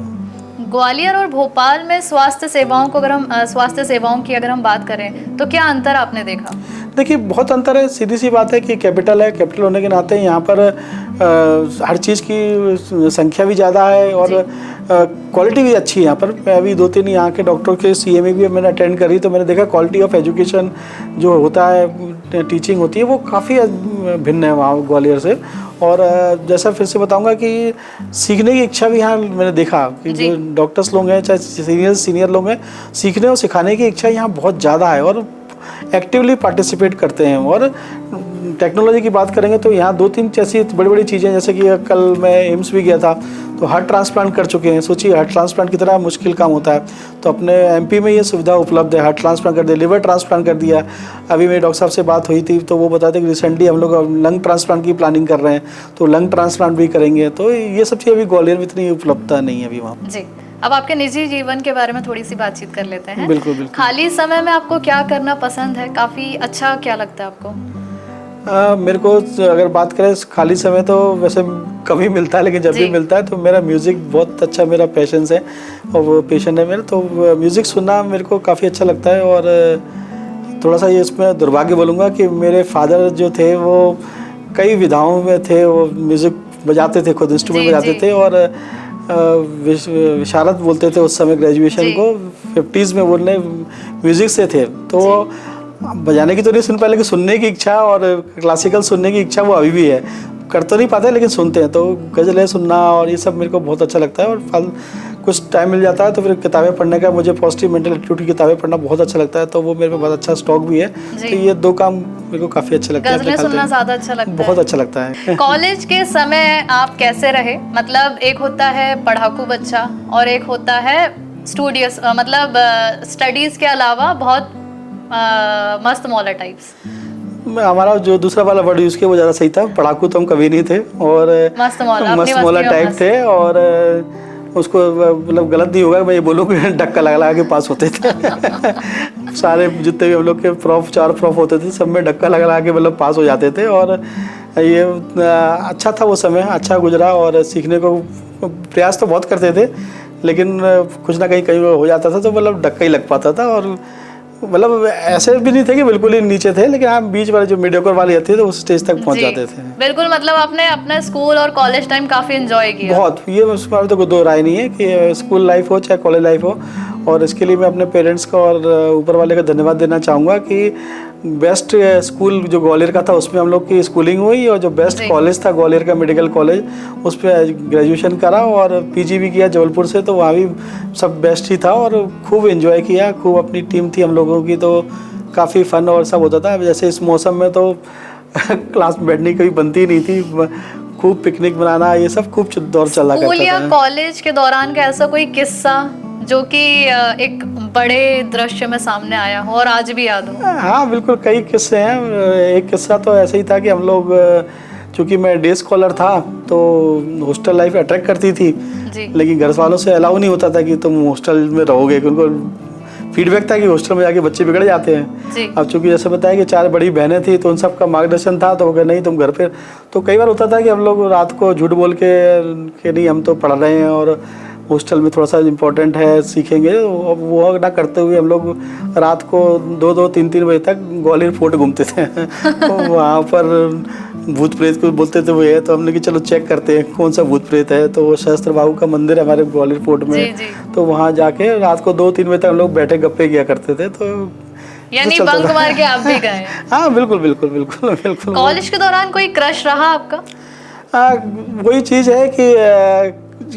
ग्वालियर और भोपाल में स्वास्थ्य सेवाओं की अगर हम बात करें तो क्या अंतर आपने देखा? देखिए, बहुत अंतर है। सीधी सी बात है कि कैपिटल है, कैपिटल होने के नाते यहाँ पर हर चीज़ की संख्या भी ज़्यादा है और क्वालिटी भी अच्छी है यहाँ पर। मैं अभी 2-3 यहाँ के डॉक्टरों के CME भी मैंने अटेंड करी, तो मैंने देखा क्वालिटी ऑफ एजुकेशन जो होता है, टीचिंग होती है, वो काफ़ी भिन्न है वहाँ ग्वालियर से। और जैसा फिर से बताऊंगा कि सीखने की इच्छा भी यहाँ मैंने देखा कि जो डॉक्टर्स लोग हैं, चाहे सीनियर लोग हैं, सीखने और सिखाने की इच्छा यहाँ बहुत ज़्यादा है और एक्टिवली पार्टिसिपेट करते हैं। और टेक्नोलॉजी की बात करेंगे तो यहाँ 2-3 ऐसी बड़ी बड़ी चीज़ें, जैसे कि कल मैं एम्स भी गया था तो हार्ट ट्रांसप्लांट कर चुके हैं। सोचिए हार्ट ट्रांसप्लांट कितना मुश्किल काम होता है, तो अपने MP में ये सुविधा उपलब्ध है, हार्ट ट्रांसप्लांट कर दिया, लिवर ट्रांसप्लांट कर दिया। अभी मेरे डॉक्टर साहब से बात हुई थी तो वो बताते कि रिसेंटली हम लोग लंग ट्रांसप्लांट की प्लानिंग कर रहे हैं, तो लंग ट्रांसप्लांट भी करेंगे। तो ये सब चीज़ अभी ग्वालियर में इतनी उपलब्धता नहीं है अभी वहाँ। जी, अब आपके निजी जीवन के बारे में थोड़ी सी बातचीत कर लेते हैं। बिल्कुल बिल्कुल। खाली समय में आपको क्या करना पसंद है? काफ़ी अच्छा क्या लगता है आपको? मेरे को अगर बात करें खाली समय तो वैसे कम ही मिलता है, लेकिन जब भी मिलता है तो मेरा म्यूज़िक बहुत अच्छा, मेरा पैशन है और वो पैशन है मेरा, तो म्यूज़िक सुनना मेरे को काफ़ी अच्छा लगता है। और थोड़ा सा ये इसमें दुर्भाग्य बोलूँगा कि मेरे फादर जो थे वो कई विधाओं में थे, वो म्यूज़िक बजाते थे, खुद इंस्ट्रूमेंट बजाते थे और विशारद बोलते थे उस समय ग्रेजुएशन को, 50s में बोलने म्यूज़िक से थे। तो बजाने की तो नहीं सुन पाए, लेकिन सुनने की इच्छा और क्लासिकल सुनने की इच्छा वो अभी भी है। कर तो नहीं पाते लेकिन सुनते हैं, तो गज़लें सुनना और ये सब मेरे को बहुत अच्छा लगता है। और कुछ टाइम मिल जाता है तो फिर किताबें पढ़ने का, मुझे पॉजिटिव मेंटल एटीट्यूड की किताबें पढ़ना बहुत अच्छा लगता है, तो वो मेरे में बहुत अच्छा स्टॉक भी है। तो ये 2 काम मेरे को काफ़ी अच्छा लगता है। गज़लें सुनना ज़्यादा अच्छा लगता है? बहुत अच्छा लगता है। कॉलेज के समय आप कैसे रहे? मतलब एक होता है पढ़ाकू बच्चा और एक होता है स्टूडियस, मतलब स्टडीज़ के अलावा बहुत मस्त मौला टाइप्स। हमारा जो दूसरा वाला वर्ड यूज़ किया वो ज़्यादा सही था, पढ़ाकू तो हम कभी नहीं थे और मस्त मौला टाइप थे। और उसको मतलब गलत नहीं होगा मैं ये बोलूँ कि धक्का लगा के पास होते थे सारे जितने भी हम लोग के 4 प्रोफ होते थे सब में धक्का लगा के मतलब पास हो जाते थे। और ये अच्छा था वो समय, अच्छा गुजरा और सीखने को प्रयास तो बहुत करते थे, लेकिन कुछ ना कहीं हो जाता था तो मतलब धक्का ही लग पाता था। और मतलब ऐसे भी नहीं थे कि बिल्कुल ही नीचे थे, लेकिन हाँ बीच वाले जो मीडियोकर वाले आते थे तो उस स्टेज तक पहुंच जाते थे। बिल्कुल, मतलब आपने अपना स्कूल और कॉलेज टाइम काफ़ी एंजॉय किया। बहुत, ये उसमें तो कोई दो राय नहीं है कि स्कूल लाइफ हो चाहे कॉलेज लाइफ हो। और इसके लिए मैं अपने पेरेंट्स का और ऊपर वाले का धन्यवाद देना चाहूँगा कि बेस्ट स्कूल जो ग्वालियर का था उसमें हम लोग की स्कूलिंग हुई, और जो बेस्ट कॉलेज था ग्वालियर का मेडिकल कॉलेज, उस पर ग्रेजुएशन करा और पीजी भी किया जबलपुर से, तो वहाँ भी सब बेस्ट ही था और खूब एंजॉय किया। खूब अपनी टीम थी हम लोगों की, तो काफ़ी फन और सब होता था। जैसे इस मौसम में तो क्लास में बैठने की कभी बनती नहीं थी, खूब पिकनिक बनाना ये सब खूब दौर चला करता था। स्कूल या कॉलेज के दौरान का ऐसा कोई किस्सा जो कि एक बड़े दृश्य में सामने आया हो और आज भी याद हो? हाँ बिल्कुल, कई किस्से हैं। एक किस्सा तो ऐसे ही था कि हम लोग, चूँकि मैं डे स्कॉलर था तो हॉस्टल लाइफ अट्रैक्ट करती थी जी। लेकिन घर वालों से अलाउ नहीं होता था कि तुम हॉस्टल में रहोगे, क्योंकि उनको फीडबैक था कि हॉस्टल में जाके बच्चे बिगड़ जाते हैं जी। अब चूँकि जैसे बताया कि 4 बड़ी बहनें थी तो उन सबका मार्गदर्शन था, तो वो कहे नहीं तुम घर पे। तो कई बार होता था कि हम लोग रात को झूठ बोल के नहीं हम तो पढ़ रहे हैं और हॉस्टल में थोड़ा सा इम्पोर्टेंट है सीखेंगे, वो ना करते हुए हम लोग रात को 2-2, 3-3 बजे तक ग्वालियर फोर्ट घूमते थे। तो वहाँ पर भूत प्रेत को बोलते थे वो है, तो हमने कि चलो चेक करते हैं कौन सा भूत प्रेत है। तो वो सहस्त्र बाहु का मंदिर है हमारे ग्वालियर फोर्ट में। जी, जी। तो वहाँ जाके रात को 2-3 बजे तक हम लोग बैठे गप्पे किया करते थे। तो यानी बंक मार के आप भी गए? हाँ बिल्कुल बिल्कुल बिल्कुल बिल्कुल। कॉलेज के दौरान कोई क्रश रहा आपका? वही चीज़ है कि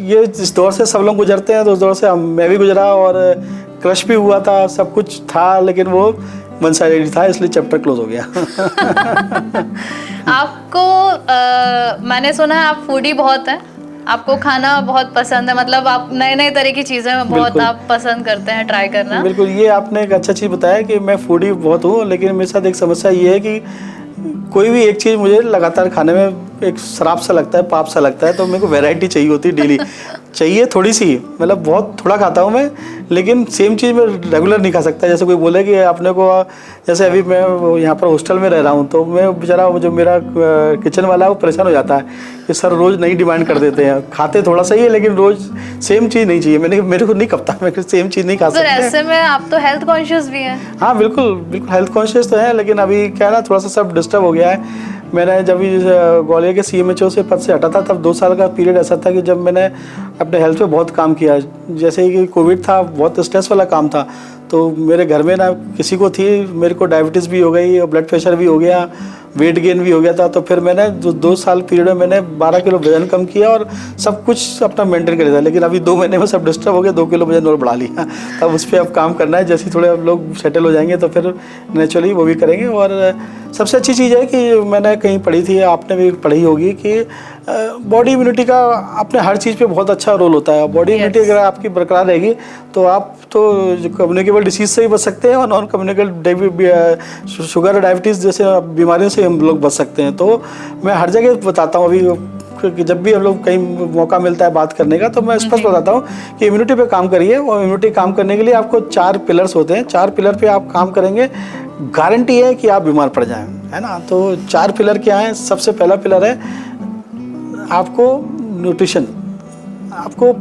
ये जिस दौर से सब लोग गुजरते हैं तो उस दौर से मैं भी गुजरा और क्रश भी हुआ था, सब कुछ था, लेकिन वो वन साइडेड था, इसलिए चैप्टर क्लोज हो गया। आपको मैंने सुना है आप फूडी बहुत हैं, आपको खाना बहुत पसंद है, मतलब आप नए नए तरह की चीज़ें बहुत आप पसंद करते हैं ट्राई करना। बिल्कुल, ये आपने एक अच्छा चीज़ बताया कि मैं फूडी बहुत हूँ, लेकिन मेरे साथ एक समस्या ये है कि कोई भी एक चीज़ मुझे लगातार खाने में एक शराब सा लगता है, पाप सा लगता है, तो मेरे को वैरायटी चाहिए होती है डेली। चाहिए थोड़ी सी, मतलब बहुत थोड़ा खाता हूँ मैं, लेकिन सेम चीज़ मैं रेगुलर नहीं खा सकता। जैसे कोई बोले कि आपने को, जैसे अभी मैं यहाँ पर हॉस्टल में रह रहा हूँ तो मैं बेचारा जो मेरा किचन वाला है वो परेशान हो जाता है कि सर रोज़ नई डिमांड कर देते हैं, खाते थोड़ा सा ही है लेकिन रोज़ सेम चीज़ नहीं चाहिए। मेरे को नहीं खपता, मैं सेम चीज़ नहीं खा सकता। ऐसे में आप तो हेल्थ कॉन्शियस भी हैं। हाँ बिल्कुल बिल्कुल, हेल्थ कॉन्शियस तो है, लेकिन अभी क्या है ना, थोड़ा सा सब डिस्टर्ब हो गया है। मैंने जब ग्वालियर के CMHO से पद से हटा था तब 2 साल का पीरियड ऐसा था कि जब मैंने अपने हेल्थ पे बहुत काम किया। जैसे कि कोविड था, बहुत स्ट्रेस वाला काम था, तो मेरे घर में ना किसी को थी, मेरे को डायबिटीज़ भी हो गई और ब्लड प्रेशर भी हो गया, वेट गेन भी हो गया था। तो फिर मैंने 2 साल पीरियड में मैंने 12 किलो वजन कम किया और सब कुछ अपना मेंटेन कर दिया। लेकिन अभी 2 महीने में सब डिस्टर्ब हो गया, 2 किलो वजन और बढ़ा लिया। तब उस पर अब काम करना है, जैसे थोड़े अब लोग सेटल हो जाएंगे तो फिर नेचुरली वो भी करेंगे। और सबसे अच्छी चीज़ है कि मैंने कहीं पढ़ी थी, आपने भी पढ़ी होगी, कि बॉडी इम्यूनिटी का अपने हर चीज़ पे बहुत अच्छा रोल होता है। बॉडी इम्यूनिटी अगर आपकी बरकरार रहेगी तो आप तो कम्युनिकेबल डिसीज से भी बच सकते हैं और नॉन कम्युनिकेबल शुगर डायबिटीज़ जैसे बीमारियों से हम लोग बच सकते हैं। तो मैं हर जगह बताता हूँ, अभी कि जब भी हम लोग कहीं मौका मिलता है बात करने का तो मैं स्पष्ट बताता हूँ कि इम्यूनिटी पे काम करिए। और इम्यूनिटी काम करने के लिए आपको 4 पिलर्स होते हैं, 4 पिलर पे आप काम करेंगे, गारंटी है कि आप बीमार पड़ जाएं, है ना। तो 4 पिलर क्या हैं? सबसे पहला पिलर है आपको न्यूट्रिशन। आपको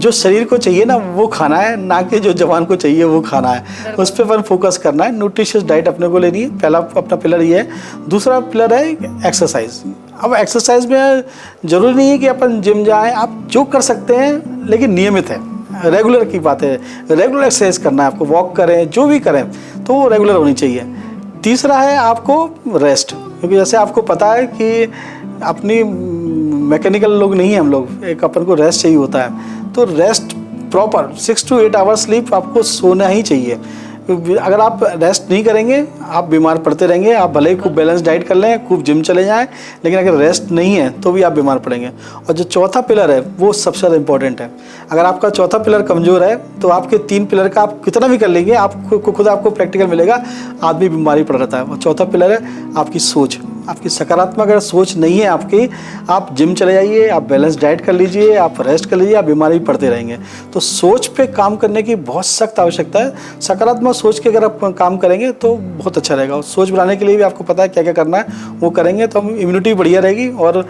जो शरीर को चाहिए ना वो खाना है, ना कि जो जवान को चाहिए वो खाना है, उस पर अपन फोकस करना है। न्यूट्रिशियस डाइट अपने को लेनी है, पहला अपना पिलर ये है। दूसरा पिलर है एक्सरसाइज। अब एक्सरसाइज में ज़रूरी नहीं है कि अपन जिम जाएं, आप जो कर सकते हैं लेकिन नियमित है, रेगुलर की बात है। रेगुलर एक्सरसाइज करना है आपको, वॉक करें, जो भी करें तो वो रेगुलर होनी चाहिए। तीसरा है आपको रेस्ट, क्योंकि जैसे आपको पता है कि अपनी मैकेनिकल लोग नहीं हैं हम लोग, एक अपन को रेस्ट चाहिए होता है। तो rest proper 6 to 8 hours sleep आपको सोना ही चाहिए। अगर आप रेस्ट नहीं करेंगे आप बीमार पड़ते रहेंगे। आप भले ही खूब बैलेंस डाइट कर लें, खूब जिम चले जाएं, लेकिन अगर रेस्ट नहीं है तो भी आप बीमार पड़ेंगे। और जो चौथा पिलर है वो सबसे ज़्यादा इंपॉर्टेंट है। अगर आपका चौथा पिलर कमज़ोर है तो आपके 3 पिलर का आप कितना भी कर लेंगे, आपको खुद आपको प्रैक्टिकल मिलेगा, आदमी बीमारी पड़ रहता है। और चौथा पिलर है आपकी सोच। आपकी सकारात्मक अगर सोच नहीं है आपकी, आप जिम चले जाइए, आप बैलेंस डाइट कर लीजिए, आप रेस्ट कर लीजिए, आप बीमारी पड़ते रहेंगे। तो सोच पे काम करने की बहुत सख्त आवश्यकता है। सकारात्मक सोच के अगर आप काम करेंगे तो बहुत अच्छा रहेगा। और सोच बनाने के लिए भी आपको पता है क्या क्या करना है, वो करेंगे तो हम इम्यूनिटी बढ़िया रहेगी और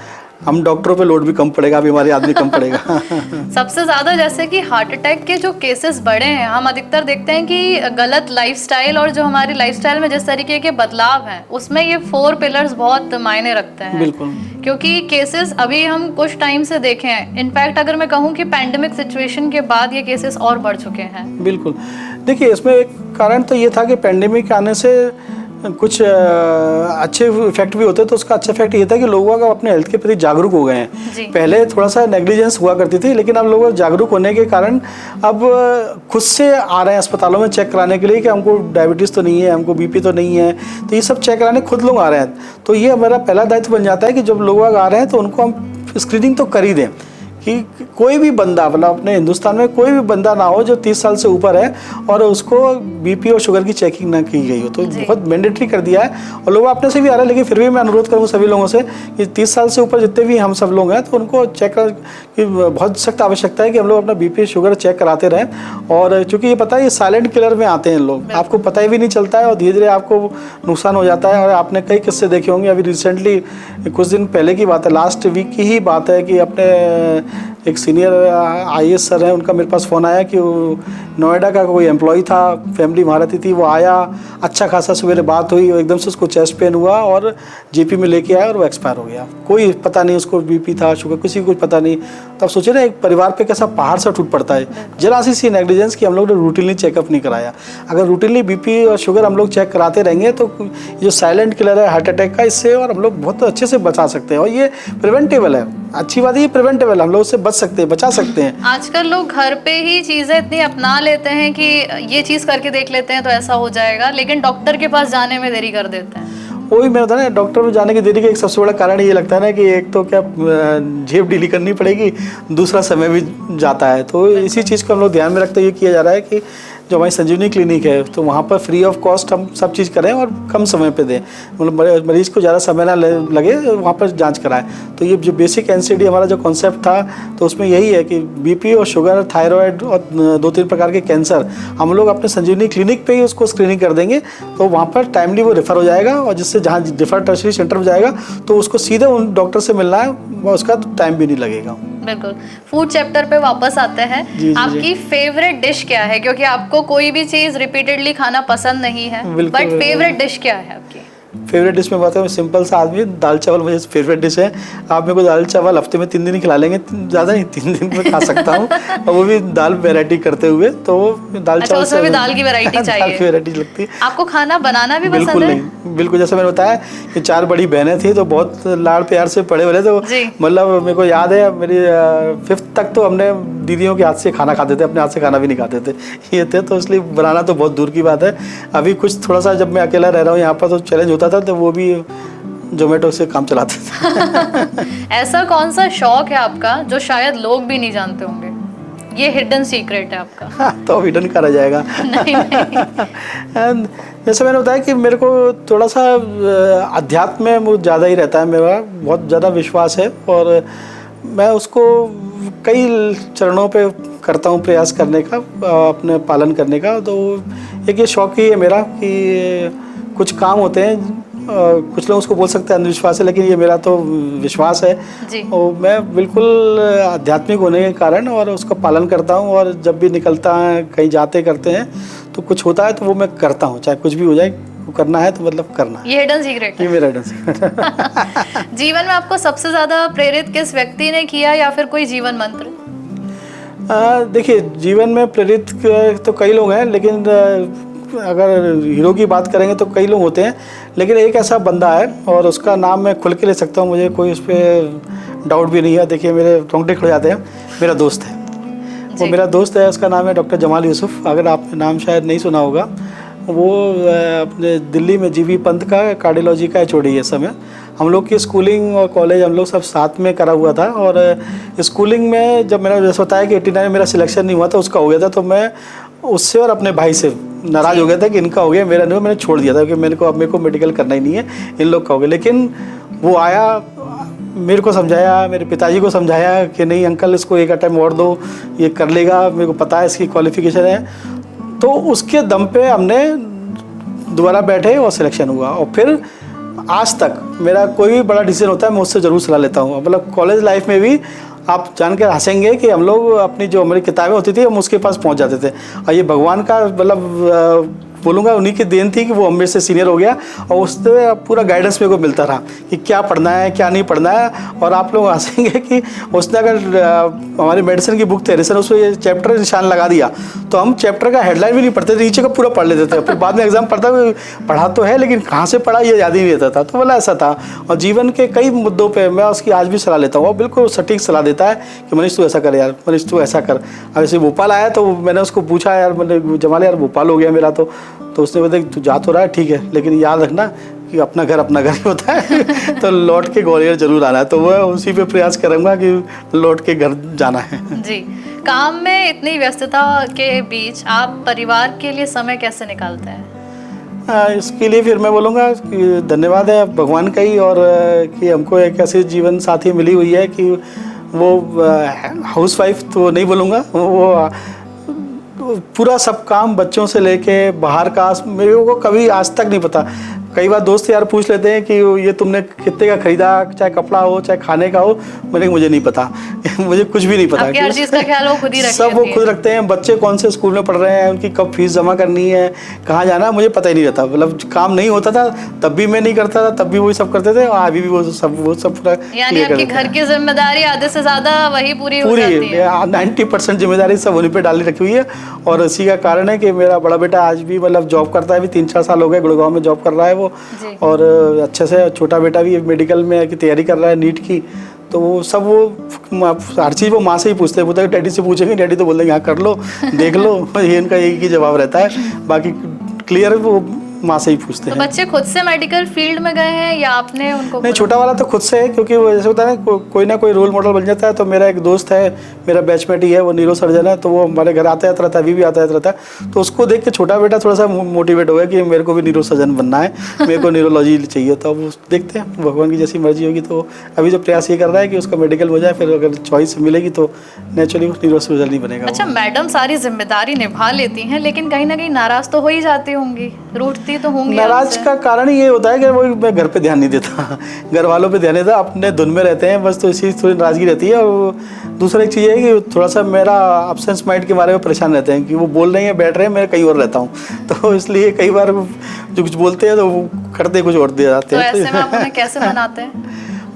हम डॉक्टरों पे लोड भी कम पड़ेगा, बीमारी आदमी कम पड़ेगा। सबसे ज़्यादा जैसे कि हार्ट अटैक के जो केसेस बढ़े हैं, हम अधिकतर देखते हैं कि गलत लाइफस्टाइल और जो हमारी लाइफस्टाइल में जिस तरीके के बदलाव हैं, उसमें ये 4 पिलर्स बहुत मायने रखते हैं। बिल्कुल। क्योंकि केसेस अभी हम कुछ टाइम से देखे हैं, इनफैक्ट अगर मैं कहूँ कि पैंडेमिक सिचुएशन के बाद ये केसेस और बढ़ चुके हैं। बिल्कुल। देखिए, इसमें एक कारण तो ये था कि पैंडेमिक आने से कुछ अच्छे इफेक्ट भी होते हैं। तो उसका अच्छा इफेक्ट ये था कि लोग अपने हेल्थ के प्रति जागरूक हो गए हैं। पहले थोड़ा सा नेग्लिजेंस हुआ करती थी, लेकिन अब लोग जागरूक होने के कारण अब खुद से आ रहे हैं अस्पतालों में चेक कराने के लिए कि हमको डायबिटीज़ तो नहीं है, हमको बीपी तो नहीं है। तो ये सब चेक कराने खुद लोग आ रहे हैं। तो ये हमारा पहला दायित्व बन जाता है कि जब लोग आ रहे हैं तो उनको हम स्क्रीनिंग तो कर ही दें कि कोई भी बंदा, मतलब अपने हिंदुस्तान में कोई भी बंदा ना हो जो 30 साल से ऊपर है और उसको बीपी और शुगर की चेकिंग ना की गई हो। तो बहुत मैंडेटरी कर दिया है और लोग अपने से भी आ रहे हैं। लेकिन फिर भी मैं अनुरोध करूँगा सभी लोगों से कि 30 साल से ऊपर जितने भी हम सब लोग हैं तो उनको चेक की बहुत सख्त आवश्यकता है कि हम लोग अपना बीपी शुगर चेक कराते रहें। और चूँकि ये पता है ये साइलेंट किलर में आते हैं लोग, आपको पता ही भी नहीं चलता है और धीरे धीरे आपको नुकसान हो जाता है। और आपने कई किस्से देखे होंगे। अभी रिसेंटली कुछ दिन पहले की बात है, लास्ट वीक की ही बात है कि अपने एक सीनियर IAS सर हैं, उनका मेरे पास फ़ोन आया कि नोएडा का कोई एम्प्लॉय था, फैमिली वहाँ रहती थी। वो आया, अच्छा खासा सवेरे बात हुई, एकदम से उसको चेस्ट पेन हुआ और GP में लेके आया और वो एक्सपायर हो गया। कोई पता नहीं उसको बीपी था, शुगर, किसी को कुछ पता नहीं। तब सोचे ना एक परिवार पे कैसा पहाड़ सा टूट पड़ता है। जरा सी नेग्लिजेंस कि हम लोग ने रूटीनली चेकअप नहीं कराया। अगर रूटीनली बीपी और शुगर हम लोग चेक कराते रहेंगे तो जो साइलेंट किलर है हार्ट अटैक का, इससे और हम लोग बहुत अच्छे से बचा सकते हैं। और ये प्रिवेंटेबल है। अच्छी बात है, ये प्रिवेंटेबल, हम लोग उससे बच सकते हैं, बचा सकते हैं। आजकल लोग घर पे ही चीजें इतनी अपना लेते हैं कि ये चीज करके देख लेते हैं तो ऐसा हो जाएगा, लेकिन डॉक्टर के पास जाने में देरी कर देते हैं। वही मैं बता ना, डॉक्टर में जाने की देरी का एक सबसे बड़ा कारण ये लगता है ना कि एक तो क्या जेब डीली करनी पड़ेगी, दूसरा समय भी जाता है। तो इसी चीज़ को हम लोग ध्यान में रखते हुए किया जा रहा है कि जो हमारी संजीवनी क्लिनिक है तो वहाँ पर फ्री ऑफ कॉस्ट हम सब चीज़ करें और कम समय पे दें। मतलब मरीज़ को ज़्यादा समय ना लगे, वहाँ पर जांच कराएं। तो ये जो बेसिक NCD हमारा जो कॉन्सेप्ट था तो उसमें यही है कि बीपी और शुगर, थायराइड और 2-3 प्रकार के कैंसर हम लोग अपने संजीवनी क्लिनिक पे ही उसको स्क्रीनिंग कर देंगे। तो वहाँ पर टाइमली वो रेफ़र हो जाएगा और जिससे जहाँ डिफर टर्शरी सेंटर में जाएगा तो उसको सीधे उन डॉक्टर से मिलना है, उसका टाइम भी नहीं लगेगा। बिल्कुल। फूड चैप्टर पे वापस आते हैं। आपकी फेवरेट डिश क्या है? क्योंकि आपको कोई भी चीज रिपीटेडली खाना पसंद नहीं है, बट फेवरेट डिश क्या है आपकी? फेवरेट डिश में बात है, सिंपल सा आदमी, दाल चावल मुझे फेवरेट डिश है। आप मेरे को दाल चावल हफ्ते में 3 दिन ही खिला लेंगे, ज़्यादा नहीं, 3 दिन में खा सकता हूँ। और वो भी दाल वैरायटी करते हुए। तो दाल चावल उसमें भी दाल की वैरायटी चाहिए। दाल की वैरायटी लगती है। आपको खाना बनाना भी बिल्कुल पसंद है? नहीं, बिल्कुल। जैसे मैंने बताया कि 4 बड़ी बहनें थी तो बहुत लाड़ प्यार से पड़े बड़े। तो मतलब मेरे को याद है मेरी 5th तक तो हमने दीदियों के हाथ से खाना खाते थे, अपने हाथ से खाना भी नहीं खाते थे, ये थे। तो इसलिए बनाना तो बहुत दूर की बात है। अभी कुछ थोड़ा सा जब मैं अकेला रह रहा हूँ यहाँ पर तो चैलेंज होता था, तो वो भी जोमेटो से काम चलाते थे। ऐसा कौन सा शौक है आपका जो शायद लोग भी नहीं जानते होंगे? ये हिडन सीक्रेट है आपका। हाँ, तो हिडन करा जाएगा। नहीं नहीं। जैसे मैंने बताया कि मेरे को थोड़ा सा अध्यात्म में वो ज़्यादा ही रहता है, मेरा बहुत ज़्यादा विश्वास है और मैं उसको कई चरणों पे करता हूँ प्रयास करने का, अपने पालन करने का। तो एक ये शौक ही है मेरा कि कुछ काम होते हैं, कुछ लोग उसको बोल सकते हैं अंधविश्वास है, लेकिन ये मेरा तो विश्वास है और मैं बिल्कुल आध्यात्मिक होने के कारण और उसका पालन करता हूँ। और जब भी निकलता है, कहीं जाते करते हैं तो कुछ होता है तो वो मैं करता हूँ, चाहे कुछ भी हो जाए, वो करना है तो मतलब करना है। ये हिडन सीक्रेट है? ये मेरा हिडन सीक्रेट है। जीवन में आपको सबसे ज़्यादा प्रेरित किस व्यक्ति ने किया या फिर कोई जीवन मंत्र? देखिए, जीवन में प्रेरित तो कई लोग हैं, लेकिन अगर हीरो की बात करेंगे तो कई लोग होते हैं, लेकिन एक ऐसा बंदा है और उसका नाम मैं खुल के ले सकता हूँ, मुझे कोई उस पर डाउट भी नहीं है। देखिए, मेरे रोंगटे खड़े जाते हैं। मेरा दोस्त है, वो मेरा दोस्त है, उसका नाम है डॉक्टर जमाल यूसुफ। अगर आपने नाम शायद नहीं सुना होगा, वो अपने दिल्ली में GV पंत का कार्डियोलॉजी का HOD है। समय हम लोग की स्कूलिंग और कॉलेज हम लोग सब साथ में करा हुआ था। और स्कूलिंग में जब मैंने जैसे बताया कि 89 में मेरा सिलेक्शन नहीं हुआ था, उसका हो गया था, तो मैं उससे और अपने भाई से नाराज़ हो गया था कि इनका हो गया, मेरा नहीं हुआ, मैंने छोड़ दिया था कि मेरे को मेडिकल करना ही नहीं है, इन लोग का हो गया। लेकिन वो आया, मेरे को समझाया, मेरे पिताजी को समझाया कि नहीं अंकल इसको एक अटेम्प्ट और दो, ये कर लेगा, मेरे को पता है इसकी क्वालिफिकेशन है। तो उसके दम पे हमने दोबारा बैठे और सिलेक्शन हुआ। और फिर आज तक मेरा कोई भी बड़ा डिसीजन होता है मैं उससे ज़रूर सलाह लेता हूँ। मतलब कॉलेज लाइफ में भी आप जान कर हंसेंगे कि हम लोग अपनी जो हमारी किताबें होती थी हम उसके पास पहुँच जाते थे। और ये भगवान का मतलब बोलूँगा उन्हीं की देन थी कि वो मेरे से सीनियर हो गया और उससे पूरा गाइडेंस मेरे को मिलता रहा कि क्या पढ़ना है क्या नहीं पढ़ना है। और आप लोग हंसेंगे कि उसने अगर हमारी मेडिसिन की बुक थे रिसर्च उसमें ये चैप्टर निशान लगा दिया तो हम चैप्टर का हेडलाइन भी नहीं पढ़ते थे, नीचे का पूरा पढ़ लेते थे। फिर बाद में एग्जाम पढ़ा तो है लेकिन कहाँ से पढ़ा ये याद ही नहीं रहता था। तो बोला ऐसा था। और जीवन के कई मुद्दों पर मैं उसकी आज भी सलाह लेता हूँ और बिल्कुल सटीक सलाह देता है कि मनीष तू ऐसा कर यार, मनीष तू ऐसा कर। अब ऐसे भोपाल आया तो मैंने उसको पूछा यार, मैंने जमाल यार भोपाल हो गया मेरा तो उसने बताया तू जा तो रहा है ठीक है लेकिन याद रखना कि अपना घर ही होता है तो लौट के ग्वालियर जरूर आना है। तो वह उसी पे प्रयास करूँगा कि लौट के घर जाना है। जी, काम में इतनी व्यस्तता के बीच आप परिवार के लिए समय कैसे निकालते हैं? इसके लिए फिर मैं बोलूँगा कि धन्यवाद है भगवान का ही और कि हमको एक ऐसी जीवन साथी मिली हुई है कि वो हाउसवाइफ तो नहीं बोलूँगा, वो पूरा सब काम बच्चों से लेके बाहर का मेरे को कभी आज तक नहीं पता। कई बार दोस्त यार पूछ लेते हैं कि ये तुमने कितने का खरीदा, चाहे कपड़ा हो चाहे खाने का हो, मुझे नहीं पता मुझे कुछ भी नहीं पता। आपकी हर चीज़ का ख्याल वो खुद ही रखते हैं। सब वो खुद रखते हैं। बच्चे कौन से स्कूल में पढ़ रहे हैं, उनकी कब फीस जमा करनी है, कहाँ जाना है, मुझे पता ही नहीं रहता। मतलब काम नहीं होता था तब भी मैं नहीं करता था, तब भी वही सब करते थे और अभी भी वो सब पूरा। यानी आपकी घर की जिम्मेदारी आधे से ज़्यादा वही पूरी 90% जिम्मेदारी सब उन्हीं पे डाली रखी हुई है। और इसी का कारण है कि मेरा बड़ा बेटा आज भी मतलब जॉब करता है, अभी 3-4 साल हो गए गुड़गांव में जॉब कर रहा है वो। और अच्छे से छोटा बेटा भी मेडिकल में की तैयारी कर रहा है नीट की। तो वो सब वो हर चीज़ वो माँ से ही पूछते हैं। बोलते हैं डैडी से पूछेंगे, डैडी तो बोल देंगे हाँ कर लो देख लो ये इनका एक ही जवाब रहता है। बाकी क्लियर वो माँ से ही पूछते हैं। तो बच्चे खुद से मेडिकल फील्ड में गए हैं या आपने उनको? नहीं, छोटा वाला तो खुद से है क्योंकि वो जैसे होता है ना कोई ना कोई रोल मॉडल बन जाता है। तो मेरा एक दोस्त है, मेरा बैचमेट ही है, वो न्यूरो सर्जन है, तो वो हमारे घर आता रहता है, अभी भी आता रहता है। तो उसको देख के छोटा बेटा थोड़ा सा मोटिवेट हो गया कि मेरे को भी न्यूरो सर्जन बनना है, मेरे को न्यूरोलॉजी चाहिए। तो अब देखते हैं भगवान की जैसी मर्जी होगी। तो अभी जो प्रयास ये कर रहा है कि उसका मेडिकल हो जाए, फिर अगर चॉइस मिलेगी तो नेचुरली वो न्यूरो सर्जन ही बनेगा। अच्छा, मैडम सारी जिम्मेदारी निभा लेती हैं लेकिन कहीं ना कहीं नाराज तो हो ही जाती होंगी, रूठती तो होंगी। नाराज का कारण ये होता है कि वो मैं घर पे ध्यान नहीं देता, घर वालों पे ध्यान नहीं देता, अपने धुन में रहते हैं बस। तो इसी थोड़ी नाराजगी रहती है। और दूसरा एक चीज़ है कि थोड़ा सा मेरा एब्सेंस माइंड के बारे में परेशान रहते हैं कि वो बोल रहे हैं बैठ रहे हैं, मैं कहीं और रहता हूँ। तो इसलिए कई बार जो कुछ बोलते हैं तो वो करते कुछ और दे जाते हैं। तो ऐसे में आप उन्हें कैसे मनाते हैं?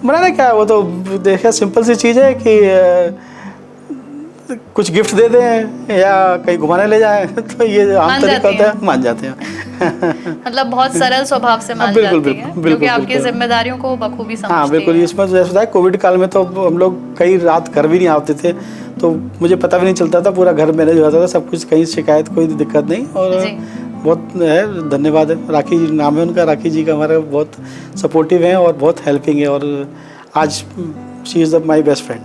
मनाना क्या है, वो तो देखिए सिंपल सी चीज़ है कि कुछ गिफ्ट दे दें या कहीं घुमाने ले जाएं तो ये आम तरीका होता है, मान जाते हैं। मतलब बहुत सरल स्वभाव से मान जाती हैं क्योंकि आपकी जिम्मेदारियों को बखूबी समझती हैं। हाँ बिल्कुल। इसमें जैसे होता है कोविड काल में तो हम लोग कई रात घर भी नहीं आते थे, तो मुझे पता भी नहीं चलता था, पूरा घर मैनेज हो जाता था सब कुछ, कहीं शिकायत कोई दिक्कत नहीं। और बहुत है, धन्यवाद है। राखी जी नाम है उनका, राखी जी का हमारे बहुत सपोर्टिव हैं और बहुत हेल्पिंग है। और आज she is my best friend.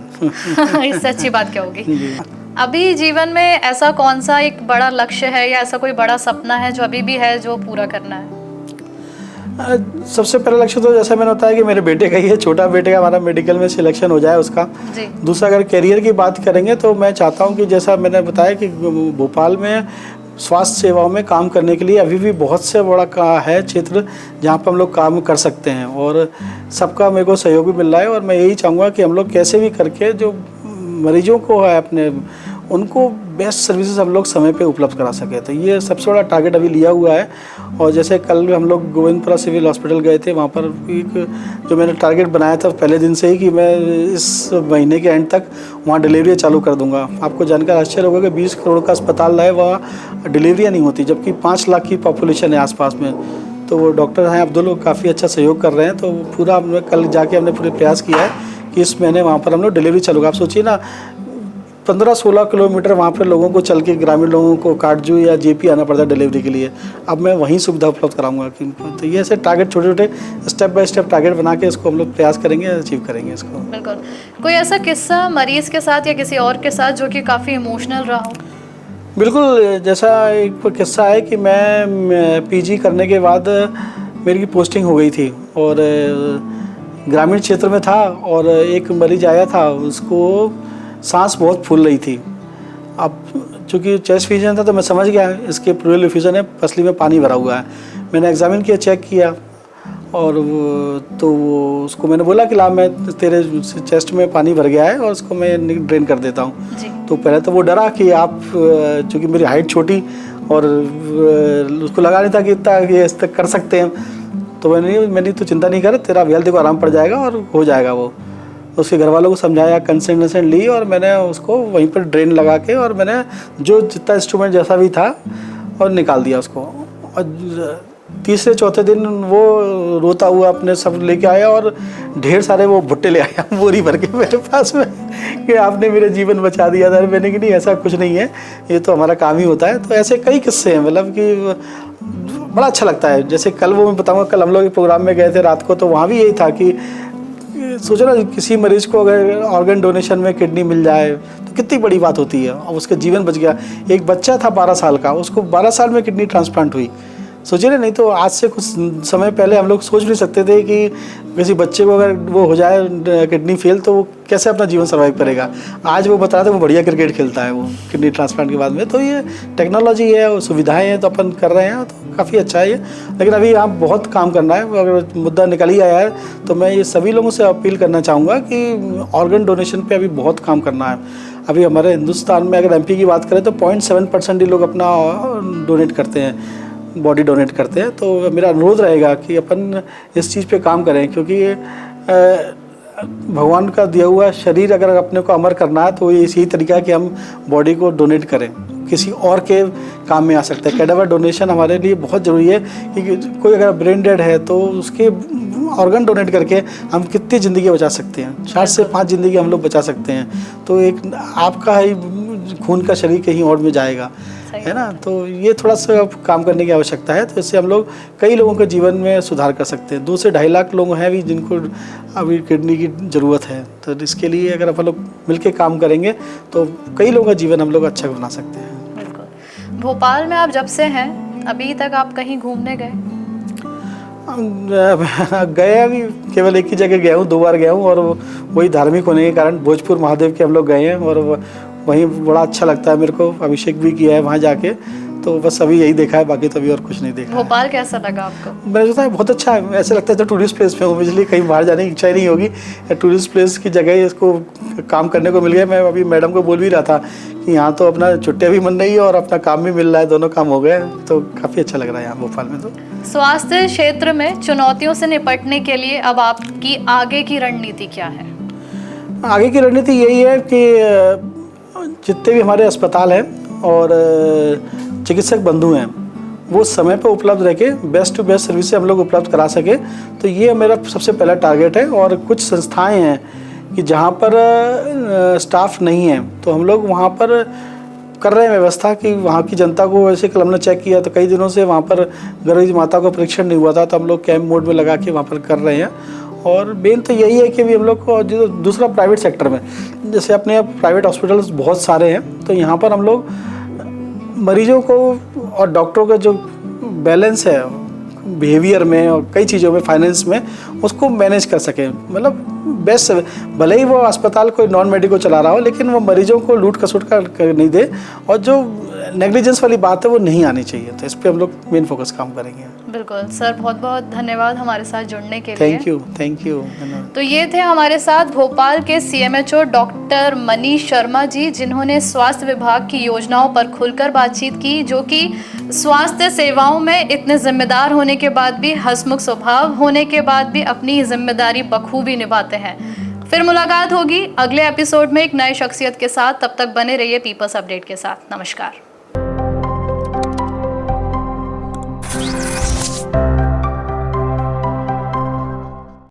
इससे अच्छी बात क्या होगी। अभी जीवन में ऐसा कौन सा एक बड़ा लक्ष्य है या ऐसा कोई बड़ा सपना है जो अभी भी है जो पूरा करना है? सबसे पहला लक्ष्य तो जैसा मैंने बताया कि मेरे बेटे का ही है, छोटा बेटे का हमारा मेडिकल में सिलेक्शन हो जाए उसका। दूसरा अगर करियर की बात करेंगे तो मैं चाहता हूँ कि जैसा मैंने बताया कि भोपाल में स्वास्थ्य सेवाओं में काम करने के लिए अभी भी बहुत से बड़ा है क्षेत्र जहाँ पर हम लोग काम कर सकते हैं और सबका मेरे को सहयोग भी मिल रहा है। और मैं यही चाहूँगा कि हम लोग कैसे भी करके जो मरीजों को है अपने उनको बेस्ट सर्विसेज हम लोग समय पे उपलब्ध करा सके। तो ये सबसे बड़ा टारगेट अभी लिया हुआ है। और जैसे कल हम लोग गोविंदपुरा सिविल हॉस्पिटल गए थे, वहाँ पर एक जो मैंने टारगेट बनाया था पहले दिन से ही कि मैं इस महीने के एंड तक वहाँ डिलीवरी चालू कर दूँगा। आपको जानकर आश्चर्य होगा कि 20 करोड़ का अस्पताल है, वहाँ डिलीवरियाँ नहीं होती, जबकि 5 लाख की पॉपुलेशन है आसपास में। तो वो डॉक्टर हैं अब्दुल, काफ़ी अच्छा सहयोग कर रहे हैं। तो पूरा हमने कल जाके हमने पूरे प्रयास किया है कि इस महीने वहाँ पर हम लोग डिलीवरी चालू। आप सोचिए ना 15-16 किलोमीटर वहाँ पर लोगों को चल के, ग्रामीण लोगों को काटजू या जेपी आना पड़ता है डिलीवरी के लिए। अब मैं वहीं सुविधा उपलब्ध कराऊंगा। तो ये ऐसे टारगेट छोटे छोटे स्टेप बाय स्टेप टारगेट बना के इसको हम लोग प्रयास करेंगे, अचीव करेंगे इसको। बिल्कुल। कोई ऐसा किस्सा मरीज के साथ या किसी और के साथ जो कि काफ़ी इमोशनल रहा हो? बिल्कुल, जैसा एक किस्सा है कि मैं पीजी करने के बाद मेरी पोस्टिंग हो गई थी और ग्रामीण क्षेत्र में था और एक मरीज आया था, उसको सांस बहुत फूल रही थी। अब चूँकि चेस्ट फिजिशियन था तो मैं समझ गया इसके प्लूरल इफ्यूजन है, पसली में पानी भरा हुआ है। मैंने एग्जामिन किया, चेक किया और उसको मैंने बोला कि ला मैं तेरे चेस्ट में पानी भर गया है और उसको मैं ड्रेन कर देता हूँ। तो पहले तो वो डरा कि आप, चूँकि मेरी हाइट छोटी और उसको लगा नहीं था कि इतना ये इस तक कर सकते हैं, तो मैंने तो चिंता नहीं कर, तेरा हेल्थ को आराम पड़ जाएगा और हो जाएगा। वो उसके घर वालों को समझाया, कंसेंट ली और मैंने उसको वहीं पर ड्रेन लगा के और मैंने जो जितना इंस्ट्रूमेंट जैसा भी था और निकाल दिया उसको। और तीसरे चौथे दिन वो रोता हुआ अपने सब लेके आया और ढेर सारे वो भुट्टे ले आया बोरी भर के मेरे पास में कि आपने मेरा जीवन बचा दिया था। मैंने कि नहीं, ऐसा कुछ नहीं है, ये तो हमारा काम ही होता है। तो ऐसे कई किस्से हैं, मतलब कि बड़ा अच्छा लगता है। जैसे कल वो मैं बताऊँगा, कल हम लोग एक प्रोग्राम में गए थे रात को, तो वहाँ भी यही था कि सोचो ना, किसी मरीज को अगर ऑर्गन डोनेशन में किडनी मिल जाए तो कितनी बड़ी बात होती है और उसका जीवन बच गया। एक बच्चा था 12 साल का, उसको 12 साल में किडनी ट्रांसप्लांट हुई। सोचिए ना, नहीं तो आज से कुछ समय पहले हम लोग सोच नहीं सकते थे कि किसी बच्चे को अगर वो हो जाए किडनी फेल तो वो कैसे अपना जीवन सर्वाइव करेगा। आज वो बता रहे थे वो बढ़िया क्रिकेट खेलता है वो किडनी ट्रांसप्लांट के बाद में। तो ये टेक्नोलॉजी है और सुविधाएं हैं तो अपन कर रहे हैं, तो काफ़ी अच्छा है ये। लेकिन अभी यहाँ बहुत काम करना है। अगर मुद्दा निकल ही आया है तो मैं ये सभी लोगों से अपील करना चाहूँगा कि ऑर्गन डोनेशन पर अभी बहुत काम करना है। अभी हमारे हिंदुस्तान में अगर MP की बात करें तो 0.7% ही लोग अपना डोनेट करते हैं, बॉडी डोनेट करते हैं। तो मेरा अनुरोध रहेगा कि अपन इस चीज़ पे काम करें, क्योंकि भगवान का दिया हुआ शरीर अगर अपने को अमर करना है तो ये इसी तरीका है कि हम बॉडी को डोनेट करें, किसी और के काम में आ सकता है। कैडावर डोनेशन हमारे लिए बहुत ज़रूरी है कि कोई अगर ब्रेन डेड है तो उसके ऑर्गन डोनेट करके हम कितनी ज़िंदगी बचा सकते हैं। 4 से 5 ज़िंदगी हम लोग बचा सकते हैं। तो एक आपका ही खून का शरीर कहीं और में जाएगा, है ना। तो ये थोड़ा सा काम करने की आवश्यकता है। तो इससे हम लोग कई लोगों के जीवन में सुधार कर सकते हैं। 2 से 2.5 लाख लोग हैं भी जिनको अभी किडनी की ज़रूरत है। तो इसके लिए अगर अपन लोग मिलके काम करेंगे तो कई लोगों का जीवन हम लोग अच्छा बना सकते हैं। बिल्कुल। भोपाल में आप जब से हैं अभी तक आप कहीं घूमने गए? गए अभी केवल एक ही जगह गया हूँ, 2 बार गया हूँ और वही धार्मिक होने के कारण भोजपुर महादेव के हम लोग गए हैं और वहीं बड़ा अच्छा लगता है मेरे को। अभिषेक भी किया है वहाँ जाके, तो बस अभी यही देखा है, बाकी तो अभी और कुछ नहीं देखा। भोपाल कैसा लगा आपको? मैंने सोचा है बहुत अच्छा है। ऐसा लगता है तो टूरिस्ट प्लेस पे हूँ, इसलिए कहीं बाहर जाने की इच्छा ही नहीं होगी। टूरिस्ट प्लेस की जगह इसको काम करने को मिल गया। मैं अभी मैडम को बोल भी रहा था कि यहाँ तो अपना छुट्टियाँ भी मिल रही है और अपना काम भी मिल रहा है, दोनों काम हो गए। तो काफ़ी अच्छा लग रहा है यहाँ भोपाल में। तो स्वास्थ्य क्षेत्र में चुनौतियों से निपटने के लिए अब आपकी आगे की रणनीति क्या है? आगे की रणनीति यही है कि जितने भी हमारे अस्पताल हैं और चिकित्सक बंधु हैं वो समय पर उपलब्ध रह के बेस्ट टू बेस्ट सर्विस हम लोग उपलब्ध करा सके। तो ये मेरा सबसे पहला टारगेट है। और कुछ संस्थाएं हैं कि जहाँ पर स्टाफ नहीं है तो हम लोग वहाँ पर कर रहे हैं व्यवस्था कि वहाँ की जनता को, वैसे कल हमने चेक किया तो कई दिनों से वहाँ पर गर्भवती माता को परीक्षण नहीं हुआ था, तो हम लोग कैंप मोड में लगा के वहाँ पर कर रहे हैं। और मेन तो यही है कि भी हम लोग को जो दूसरा प्राइवेट सेक्टर में, जैसे अपने प्राइवेट हॉस्पिटल्स बहुत सारे हैं, तो यहाँ पर हम लोग मरीजों को और डॉक्टरों का जो बैलेंस है बिहेवियर में और कई चीज़ों में, फाइनेंस में, उसको मैनेज कर सकें। मतलब बेस्ट, भले ही वो अस्पताल कोई नॉन मेडिकल चला रहा हो लेकिन वो मरीजों को लूट खसूट कर नहीं दे और जो नेग्लिजेंस वाली बात है वो नहीं आनी चाहिए। तो इस पर हम लोग मेन फोकस काम करेंगे। बिल्कुल सर, बहुत बहुत धन्यवाद हमारे साथ जुड़ने के लिए। Thank you. तो ये थे हमारे साथ भोपाल के CMHO डॉक्टर मनीष शर्मा जी, जिन्होंने स्वास्थ्य विभाग की योजनाओं पर खुलकर बातचीत की, जो कि स्वास्थ्य सेवाओं में इतने जिम्मेदार होने के बाद भी, हंसमुख स्वभाव होने के बाद भी अपनी जिम्मेदारी बखूबी निभाते हैं। फिर मुलाकात होगी अगले एपिसोड में एक नए शख्सियत के साथ। तब तक बने रहिए पीपल्स अपडेट के साथ। नमस्कार।